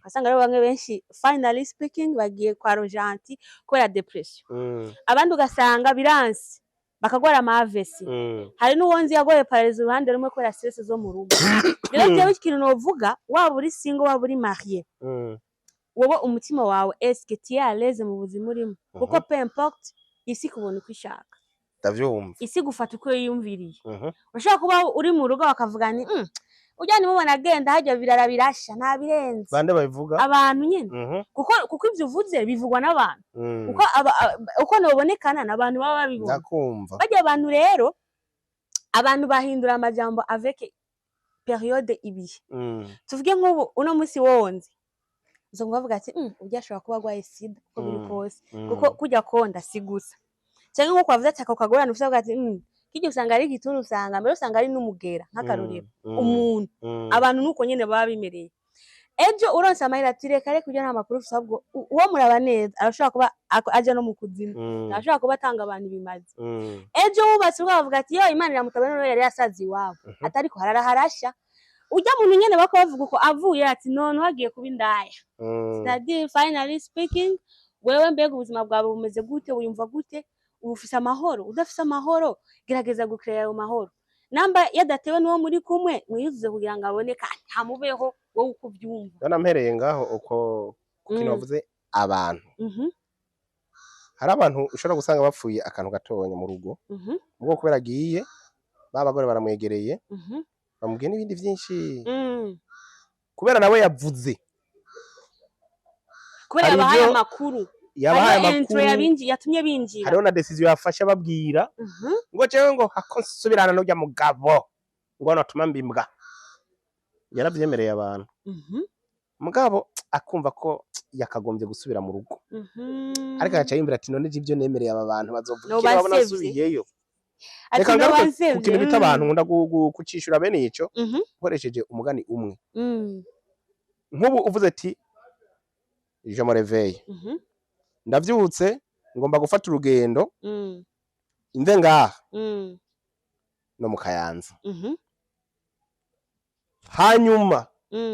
kasanga rero bamwe benshi finally speaking bagiye kwa rojanti kubera depression abandi ugasanga biransi bakagwara amavesi hari n'uwonzi yagoye paralize uruhande rumwe kubera stress zo mu rugo rero byo ikintu novuga waba uri single waba uri marié wowe umutima wawe est-ce tu es à l'aise mu buzima urimo kuko peu importe isi kubona uko ishaka ndavyumva isi gufata uko yiyumviriye urashaka kuba uri mu rugo bakavuga ni ujya nimubona agenda hajya birara birasha nta birenze bande babivuga abantu nyene kuko ivyo uvuze bivugwa n'abantu uko nobonekana n'abantu baba babibona ndakumva bajya abantu rero abantu bahindura amajambo avec periode ibihe tuvuge nk'ubu uno musi wonze uzo ngavuga ati ujya ashobora kuba gwaye sida uko biri kose kuko kujya konda sigusa cyangwa nko kwavuze ati akakagorana uvuga ati kijye usanga ari igituntu usanga mbere usanga ari n'umugera nk'akarorero umuntu abantu nuko nyene baba bimereye ejo uronse amahera tireka kugira nta makuru usabwo uwo muraba neza arashobora kuba aje no mu kuzimu arashobora kuba atanga abantu bimaze ejo wubatse ukavuga ati yo Imana iramutabana no yari yasazi iwabo atari ko harasha ujya muntu nyene bako bavuga uko avuye ati none wagiye kuba indaya c'est-à-dire finally speaking wewe mbega ubuzima bwawe bumeze gute wiyumva gute ufise amahoro udafise amahoro gerageza gukreya ayo mahoro namba yadatewe n'uwo muri kumwe mwiyuzuze kugira ngo aboneka ntamubeho wowe uko byumva bana mpereye ngaho uko kukino bavuze abantu hari abantu ushobora gusanga bapfuye akantu gatonya mu rugo ubwo kubera agiye babagore baramwegereye bamubwiye n'ibindi byinshi kubera nawe yavuze kubera yabahaye amakuru yatumye binjira hariho na decision yafashe babwira ngo jewe ngo hakonsubirana n'ujya mugabo ngo natuma mbimbwa yaravyemereye abantu mugabo akumva ko yakagombye gusubira mu rugo ariko agaca yimbira ati none ivyo nemereye aba bantu bazovuga babona asubiyeyo reka ngaruke ku kintu bita abantu nkunda kucishura bene ico ukoresheje umugani umwe nk'ubu uvuze ati je me réveille ndavyutse ngomba gufata urugendo imve ngaha no mu Kayanza hanyuma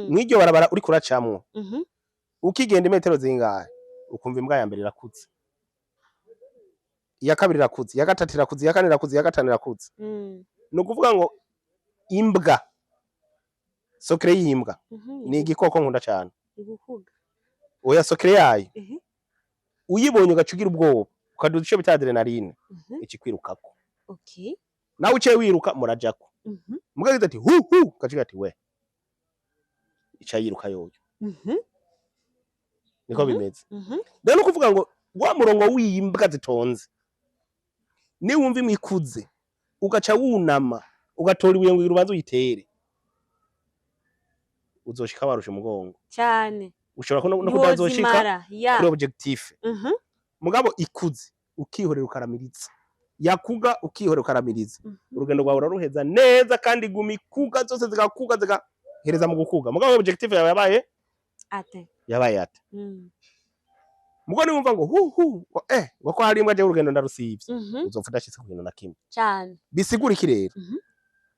mw'iryo barabara uri kuracamwo ukigenda imetero zingahe ukumva imbwa ya mbere irakutse, iya kabiri irakutse, iya gatatu irakutse, iya kane irakutse, iya gatanu irakutse. Ni ukuvuga ngo imbwa sokere y'imbwa ni igikoko nkunda cyane. Oya sokere yayo uyibonye ugaca ugira ubwoba ukaduza ico bita adrenaline ikikwirukako. Nawe uciye wiruka murajako mugagize ati hu hu ukaciga ati we ica yiruka yoyo. Niko bimeze. Rero no kuvuga ngo wa murongo w'imbwa zitonze ni wumva imikuze ugaca wunama ugatora ibuye ngo urubanza uyitere uzoshika warusha umugongo cyane, ushobora no kudazoshika kuri objectif. Mugabo ikuze ukihorera ukaramiriza, yakuga ukihorera ukaramiriza, urugendo rwawe ruheza neza kandi gumi kuga zose zigakuga zigahereza mu gukuga. Mugabo objectif yawe yabaye ate mugo ni wumva ngo hu hu wako hari imbwa je urugendo ndarusivye uzopfa udashitse ku bintu na kimwe cyane. Bisigura iki rero?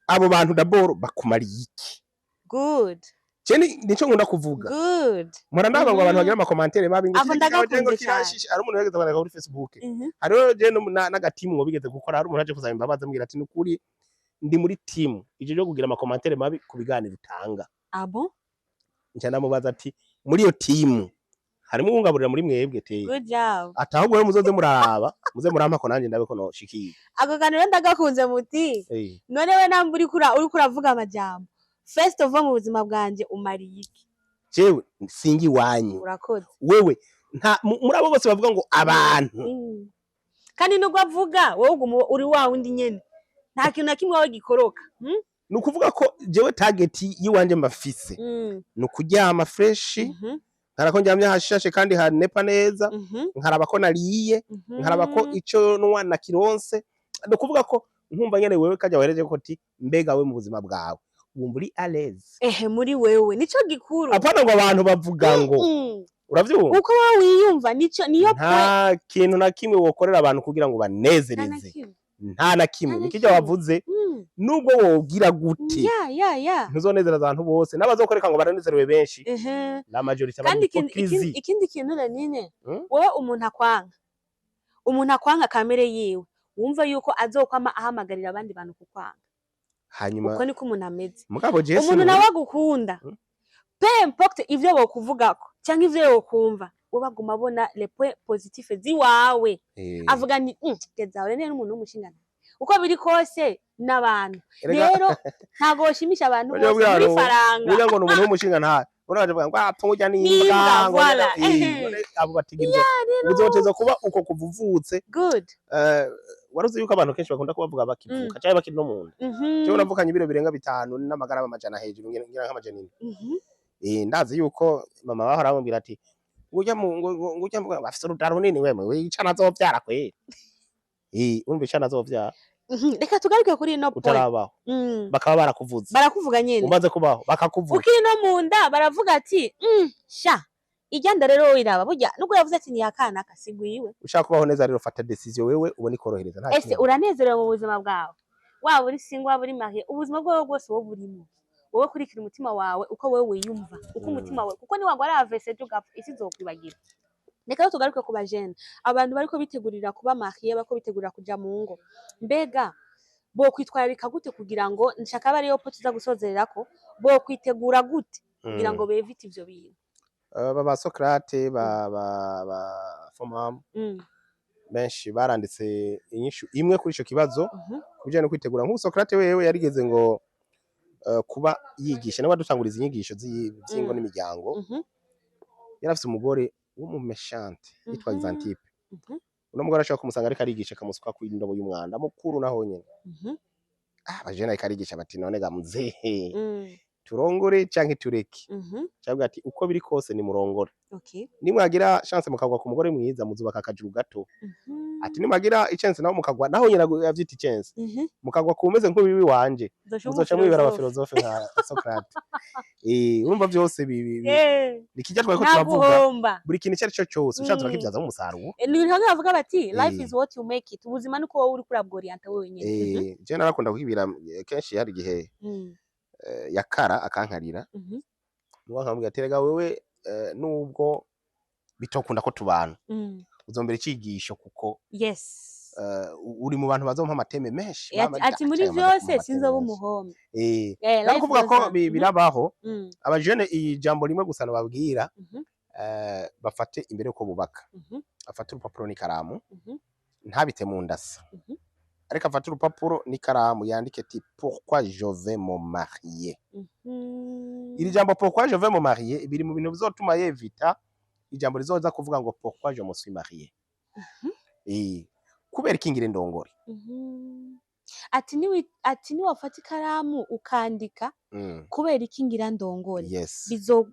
Abo bantu daboro bakumariye iki? Good. Ceni nico nkunda kuvuga. Good. Mura ndaba ngo abantu bagira ama commentaire mabi ngo kirashisha ari umuntu yageze kuri Facebook. Hariho je n'agatimu ngo bigeze gukora, hari umuntu aje kuzaba imbabazi ambwira ati nukuri ndi muri team ije cyo kugira ama commentaire mabi ku biganiro bitanga. Abo nca ndamubaza ati muri iyo team harimo ubungaburira muri mwebwe te. Good job. Atahubwo we muzoze muraba muze murampa nanje ndabe ko no shikiye. Ako kantu ndagakunze muti. None we namba uri kuravuga amajambo. First of all mu buzima bwanje umariye iki? Jewe singi wanyu. Urakoze. Wewe nta muri abo bose bavuga ngo abantu. Kandi nubwo avuga wowe uri wa wundi nyene. Nta kintu na kimwe wawe gikoroka. Nukuvuga ko jewe target yiwanje mbafise. Nukuryama fresh. Nkarako njamye hashashe kandi hanepa neza. Nkaraba ko nariye. Nkaraba ko ico nwana kironse. Nukuvuga ko nkumva nyene wewe kajya wahereje ko ti mbega we mu buzima bwawe muri alez muri wewe nico gikuru. Apana ngo abantu bavuga ngo uravyumva uko wawe wiyumva niyo nta kintu na kimwe wokorera abantu kugira ngo banezereze, nta na kimwe. Nikijya wavuze nubwo wogira gute ntuzonezereza abantu bose n'abazokoreka ngo baranezerewe benshi la majority abantu hipokrizi. Ikindi kintu nene wowe umuntu akwanga kamere yiwe wumva yuko azokwama ahamagarira abandi bantu kukwanga. Hanyuma uko niko umuntu ameze. Umuntu nawe agukunda peu importe ivyo bokuvugako cyangwa ivyo yokumva ubaguma abona les points positifs ziwawe avuga ni gezawe nene n'umuntu w'umushingana uko biri kose n'abantu rero ntago washimisha abantu bose muri faranga. Ugira ngo n'umuntu w'umushingana unaje vuga ngo apfunguja n'imbwa ngo abo batigirwa uzoteza kuba uko kuvuvutse. Good. Waruzi yuko abantu kenshi bakunda kubavuga bakivuka cyangwa bakiri no muntu. Cyo navukanye ibiro birenga 5 n'amagarama amajana hejuru ngira nk'amajana 4. Ndazi yuko mama bahora bambwira ati ngujya mvuga bafite urutaro runini wemwe wicana azovyara kweri. Urumva icana azovyara. Reka tugaruke kuri no point. Utarabaho. Bakaba barakuvuga nyene. Umaze kubaho bakakuvuga. Ukiri no munda baravuga ati sha ijyanda rero iraba burya nuko yavuze ati ni yakana kasigwiwe. Ushaka kubaho neza rero fata decision wewe ubone korohereza nta kintu. Ese uranezerewe mu buzima bwawe waba uri single waba uri marié ubuzima bwawe bwose wowe burimo wowe kurikira umutima wawe uko wewe wiyumva uko umutima wawe kuko ni wangu ari avese ugapfa isi zokwibagira. Reka tugaruke ku bajene abantu bariko bitegurira kuba marié bako bitegurira kuja mu ngo mbega bo kwitwararika gute kugira ngo nshaka bari yo potuza gusozererako bo kwitegura gute kugira ngo bevite ivyo bintu. Baba Socrate ba Fomam benshi baranditse inyishu imwe kuri ico kibazo kubijanye no kwitegura. Nk'u Socrate wewe yarigeze ngo kuba yigisha n'abadutanguriza inyigisho z'ingo n'imiryango. Yarafise umugore w'umumeshante yitwa Xantippe. Uno mugore ashaka kumusanga ariko arigisha kamusuka ku indobo y'umwanda mukuru naho nyene. Abajene ariko arigisha bati none ga muzehe turongore canke tureke. Cyabwa ati uko biri kose ni murongore. Nimwagira chance mukagwa ku mugore mwiza muzubaka akajuru gato. Ati nimwagira chance naho mukagwa naho nyina yavyita chance. Mukagwa kumeze nk'ubibi wanje. Muzoca mwibera aba philosophe nka Socrate. Urumva byose nikijya twako turavuga buri kintu cyari cyo cyose ushatse bakibyaza mu musaruro. Ni ntabwo bavuga bati life is what you make it. Ubuzima nuko wowe uri kurabworienta wewe nyine. Je narakunda kwibira kenshi hari gihe yakara akankarira nuko nkamubwira ati rega wewe nubwo bitokunda ko tubana uzombera icigisho kuko uri mu bantu bazompa amateme menshi ati muri vyose sinzoba umuhombe no kuvuga ko birabaho abajene ijambo rimwe gusa nababwira bafate imbere uko bubaka afate urupapuro n'ikaramu ntabite mu ndasa ariko afate urupapuro n'ikaramu yandike ati pourquoi je vais me marier iri jambo pourquoi je vais me marier biri mu bintu bizotuma yevita ijambo rizoza kuvuga ngo pourquoi je me suis marié kubera ikingire ndongore ati ni wafata ikaramu ukandika kubera ikingira ndongore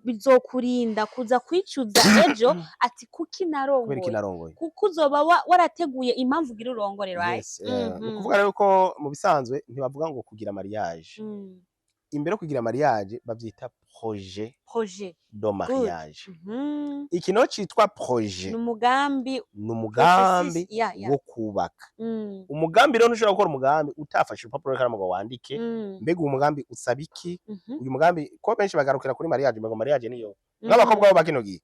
bizokurinda kuza kwicuza ejo ati kuki narongoye kuko uzoba warateguye impamvu ugira urongore right kuvuga rero ko mu bisanzwe ntibavuga ngo kugira mariage imbere kugira mariage bavyita projet de mariage ikino citwa projet n'umugambi wo kubaka umugambi rero ntushobora gukora umugambi utafashe urupapuro n'ikaramu ngo wandike mbega umugambi usaba iki uyu mugambi ko benshi bagarukira kuri mariage ngo mariage niyo n'abakobwa bo bakino gihe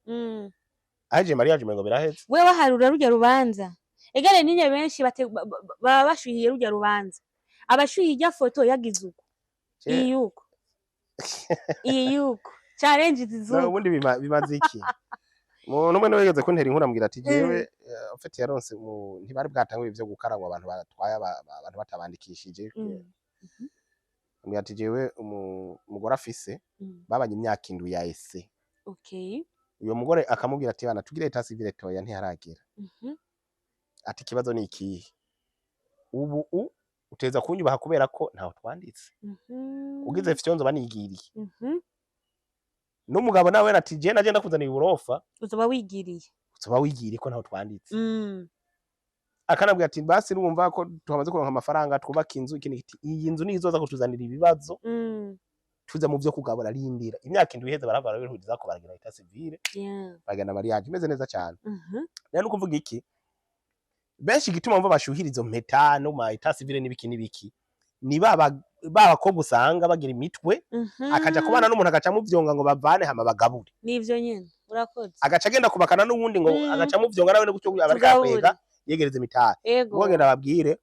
aje mariage ngo biraheze wewe harura rujya rubanza egare ninye benshi baba bashuhiye rujya rubanza abashuhiye ijya foto yagize uko iyuko challenge zizuko ubundi bimaze iki umuntu umwe wigeze kuntera inkuru ambwira ati jewe ufite yaronse ntibari bwatanguye ivyo gukarangwa abantu batwaye abantu batabandikishije ambwira ati jewe umugore afise babanye imyaka indwi ya ese uyo mugore akamubwira ati bana tugire etat civil toya ntiharagera ati kibazo ni iki ubu uteza kunyubaha kubera ko ntaho twanditse ugize fyonzo banigiriye n'umugabo nawe ati je naje ndakuzaniye uburofa uzoba wigiriye ko ntaho twanditse akanabwira ati basi urumva ko tuhamaze kuronka amafaranga twubaka inzu iyi nzu nizoza kutuzanira ibibazo tuza mu byo kugabura rindira imyaka indwi iheze baravara bihuriza ko baragira etat civil bagana mariage imeze neza cyane rero no kuvuga iki benshi gituma mva bashuhira izo mpeta no ma etat civil n'ibiki ni babakobwa usanga bagira imitwe akaja kubana n'umuntu agaca mu vyonga ngo bavane hama bagabure nivyo nyene urakoze agaca agenda kubakana n'uwundi ngo agaca mu vyonga nawe no gutyo abarika kwega yegereza imitara ngogenda babwire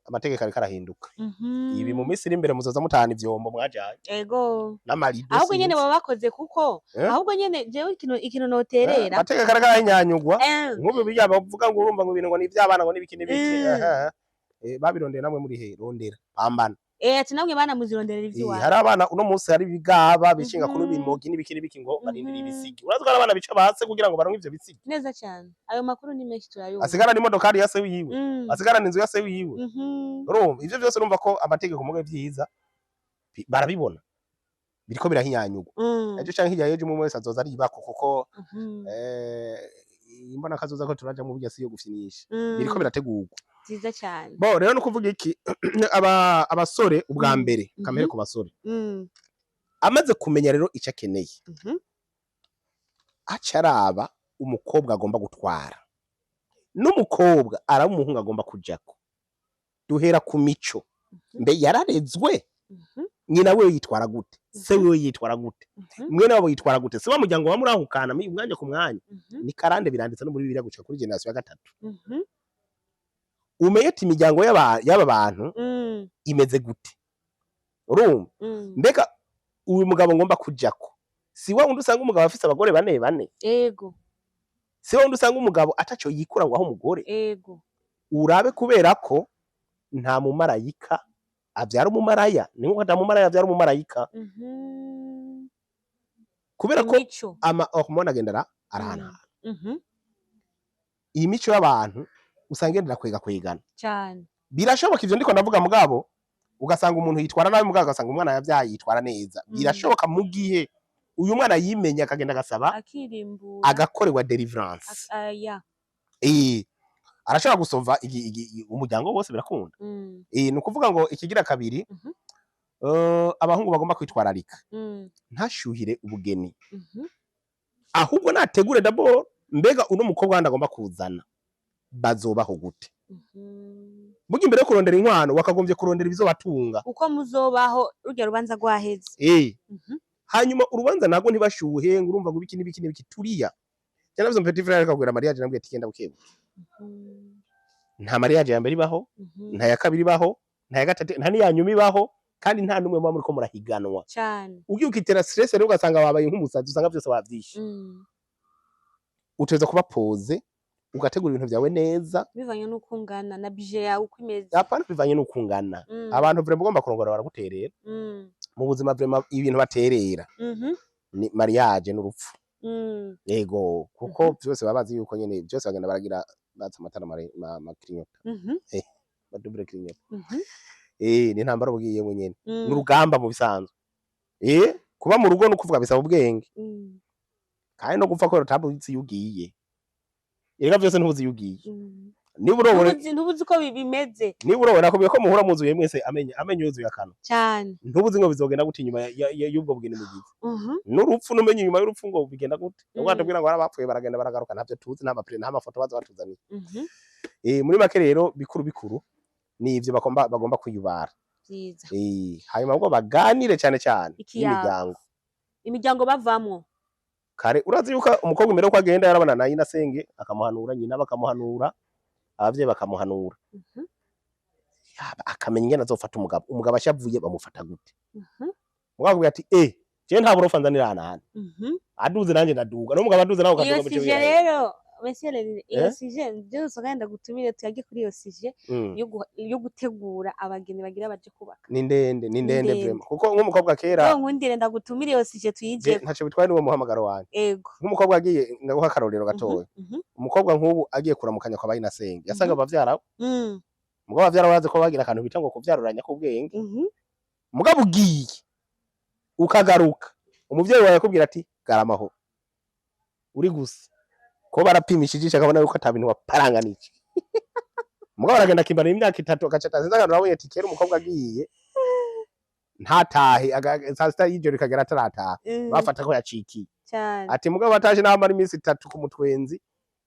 amategeko ariko arahinduka ibi mu misiri imbere muzoza mutahana ivyombo mwajanye n'amarido ahubwo nyene baba bakoze kuko ahubwo nyene jewe ikintu noterera amategeko ariko aranyanyugwa nk'ubu bijya bavuga ngo urumva ngo ibintu ngo ni ivy'abana ngo n'ibiki babirondera namwe muri he rondera pambana ati namwe bana muzironderera ivy'iwawe hari abana uno munsi hari bigaba bishinga kuri bimogi n'ibiki ngo barindira ibisigi urazi ko abana bica base kugira ngo baronke ivyo bisigi neza cyane ayo makuru ni menshi turayumva asigara n'imodokari ya se wiwe asigara n'inzu ya se wiwe urumva ivyo byose urumva ko amategeko muge vyiza barabibona biriko birahinyanyugwa ejo canke hirya yejo umwe wese azoza ari ibako kuko imbona kazoza ko turaja mu bugesi yo gufyinisha biriko birategurwa nziza cyane bo rero no kuvuga iki abasore ubwa mbere kamere ku basore amaze kumenya rero icyo akeneye acaraba umukobwa agomba gutwara n'umukobwa araba umuhungu agomba kujako duhera ku mico mbe yararezwe nyina we yitwara gute se we yitwara gute mwene wabo yitwara gute se bamuryango bamurahukana umwanya ku mwanya ni karande biranditse no muri Bibiliya guca kuri generation ya gatatu umeyete imiryango y'aba bantu imeze gute urumva mbega uyu mugabo ngomba kujako si wa wundi usanga umugabo afise abagore bane si wa wundi usanga umugabo ataco yikura ngo aho umugore urabe kubera ko nta mumarayika avyara umumaraya ni nko nta mumaraya avyara umumarayika kubera ko ama hormone agendera arahana iyi mico y'abantu usanga endera kwegana cyane birashoboka ivyo ndiko ndavuga mugabo ugasanga umuntu yitwara nawe mugabo ugasanga umwana yavyaye yitwara neza birashoboka mu gihe uyu mwana yimenya akagenda agasaba akirimbura agakorerwa deliverance arashobora gusova umuryango wose birakunda ni ukuvuga ngo ikigira kabiri abahungu bagomba kwitwararika ntashyuhire ubugeni ahubwo nategure d'abord mbega uno mukobwa wandi agomba kuzana bazobaho gute Bugi imbere yo kurondera inkwano wakagombye kurondera ibizobatunga uko muzobaho urya rubanza rwaheze. Hanyuma urubanza nago ntibashuhe ngurumva ngo ibiki n'ibiki turiya. Cyane byo petit frère akagwira mariage nambwiye ati kenda bukebu. Nta mariage ya mbere ibaho, nta ya kabiri ibaho, nta ya gatatu, nta niya nyuma ibaho, kandi nta numwe muri ko murahiganwa. Cyane. Ugiye ukitera stress rero ugasanga wabaye nk'umusazi usanga byose wavyishe. Uteza kuba pose ugategura ibintu byawe neza bivanye n'ukungana na budget yawe uko imeze. Apana bivanye n'ukungana. Abantu vraiment ugomba kurongora baraguterera. Mu buzima vraiment ibintu baterera. Ni mariage n'urupfu. Yego kuko byose babazi yuko nyene byose bagenda baragira batsa amatara makrinyota. Ba double krinyota. Ni ntambara bugiye nyene. N'urugamba mu bisanzwe. Kuba mu rugo no kuvuga bisaba ubwenge. Kandi no gupfa ko tabuzi yugiye. Erega byose ntubuzi yugiye. Niba urobore ntubuzi ko bimeze. Niba urobora nakubwiye ko muhura muzuye mwese amenye yuzuye akano. Cyane. Ntubuzi ngo bizogenda gute inyuma y'ubwo bugeni mugize. N'urupfu numenye inyuma y'urupfu ngo bigenda gute. Ubwatubwira ngo arabapfuye baragenda baragaruka ntavyo tuzi nta mafoto baza batuzaniye. Muri make rero bikuru nivyo bagomba kwiyubara. Byiza. Hanyuma ngo baganire cyane imiryango bavamwo. Kare urazi yuko umukobwa imbere ko agenda yarabana na nyina senge akamuhanura nyina bakamuhanura abavye bakamuhanura. Akamenya ingene azofata umugabo ashavuye bamufata gute. Mugabo ati je nta burofa nzanirana. Aduze nanje ndaduga no mugabo aduze nawe ukaduga mu cyo. Iyo rero monsieur iyo sije byo usogenda gutumire tuyage kuri iyo sije yo gutegura abageni bagira baje kubaka. Ni ndende vraiment kuko nk'umukobwa kera nkundire ndagutumire iyo sije tuyije. Ntaco bitwaye niwe muhamagaro wanjye. Ego. Nk'umukobwa agiye ngaho akarorero gatoya. Umukobwa nk'ubu agiye kuramukanya kwa bayina senge yasanga bavyara. Mugabo bavyara baze ko bagira akantu bita ngo kuvyaruranya ku bwenge. Mugabo ugiye ukagaruka umuvyeyi wawe yakubwira ati garamaho uri gusa ko barapimishije akabona yuko atabintu waparanganije. Mugabo aragenda kimbana imyaka 3 agacataza nzagano nabonye ati kera umukobwa agiye ntatahe sasa y'ijoro ikagera atarataha bafata ko yacikiye cyane. Ati mugabo ataje n'amara iminsi 3 ku mutwenzi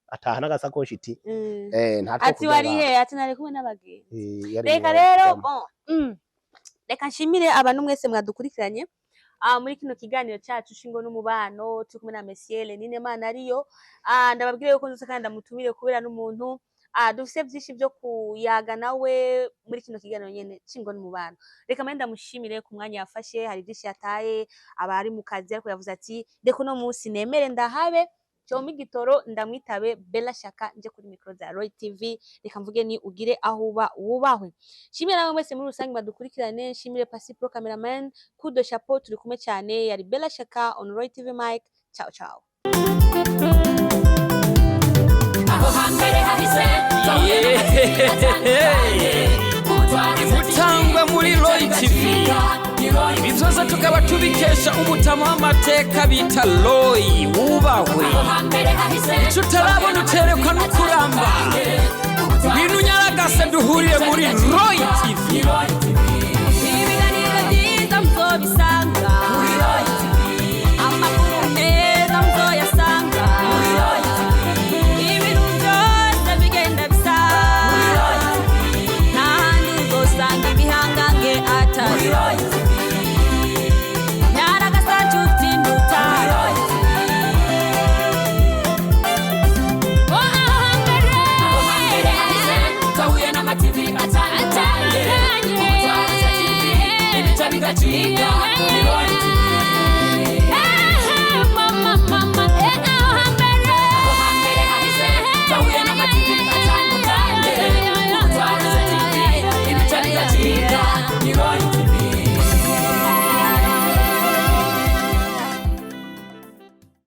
ataha n'agasakoshi iti ati wari he ati nari kumwe n'abageni. Reka rero reka nshimire abantu mwese mwadukurikiranye muri kino kiganiro cyacu shingo n'umubano turi kumwe na Monsieur Lenine Mana ariyo. Ndababwire yuko nzose kandi ndamutumire kubera n'umuntu dufise byinshi byo kuyaga nawe muri kino kiganiro nyene shingo n'umubano. Reka mende ndamushimire ku mwanya yafashe, hari byinshi yataye abari mu kazi ariko yavuze ati reka no munsi nemere ndahabe cyomi gitoro ndamwitabe Bella Shaka nje kuri micro za Roy TV. Reka mvuge ni ugire aho uba wubahwe. Shimira nawe mwese muri rusange badukurikirane. Shimire Pasi Pro cameraman kudo chapeau turi kumwe cyane. Yari Bella Shaka on Roy TV mic. Ciao ciao. Aho hambere hahise imutangwe muri Roy TV. Ibizoza tukaba tubikesha umutama w'amateka bita Roy wubahwe. Tutarabona uterekwa n'ukuramba. Bintu nyaragase duhuriye muri Roy TV.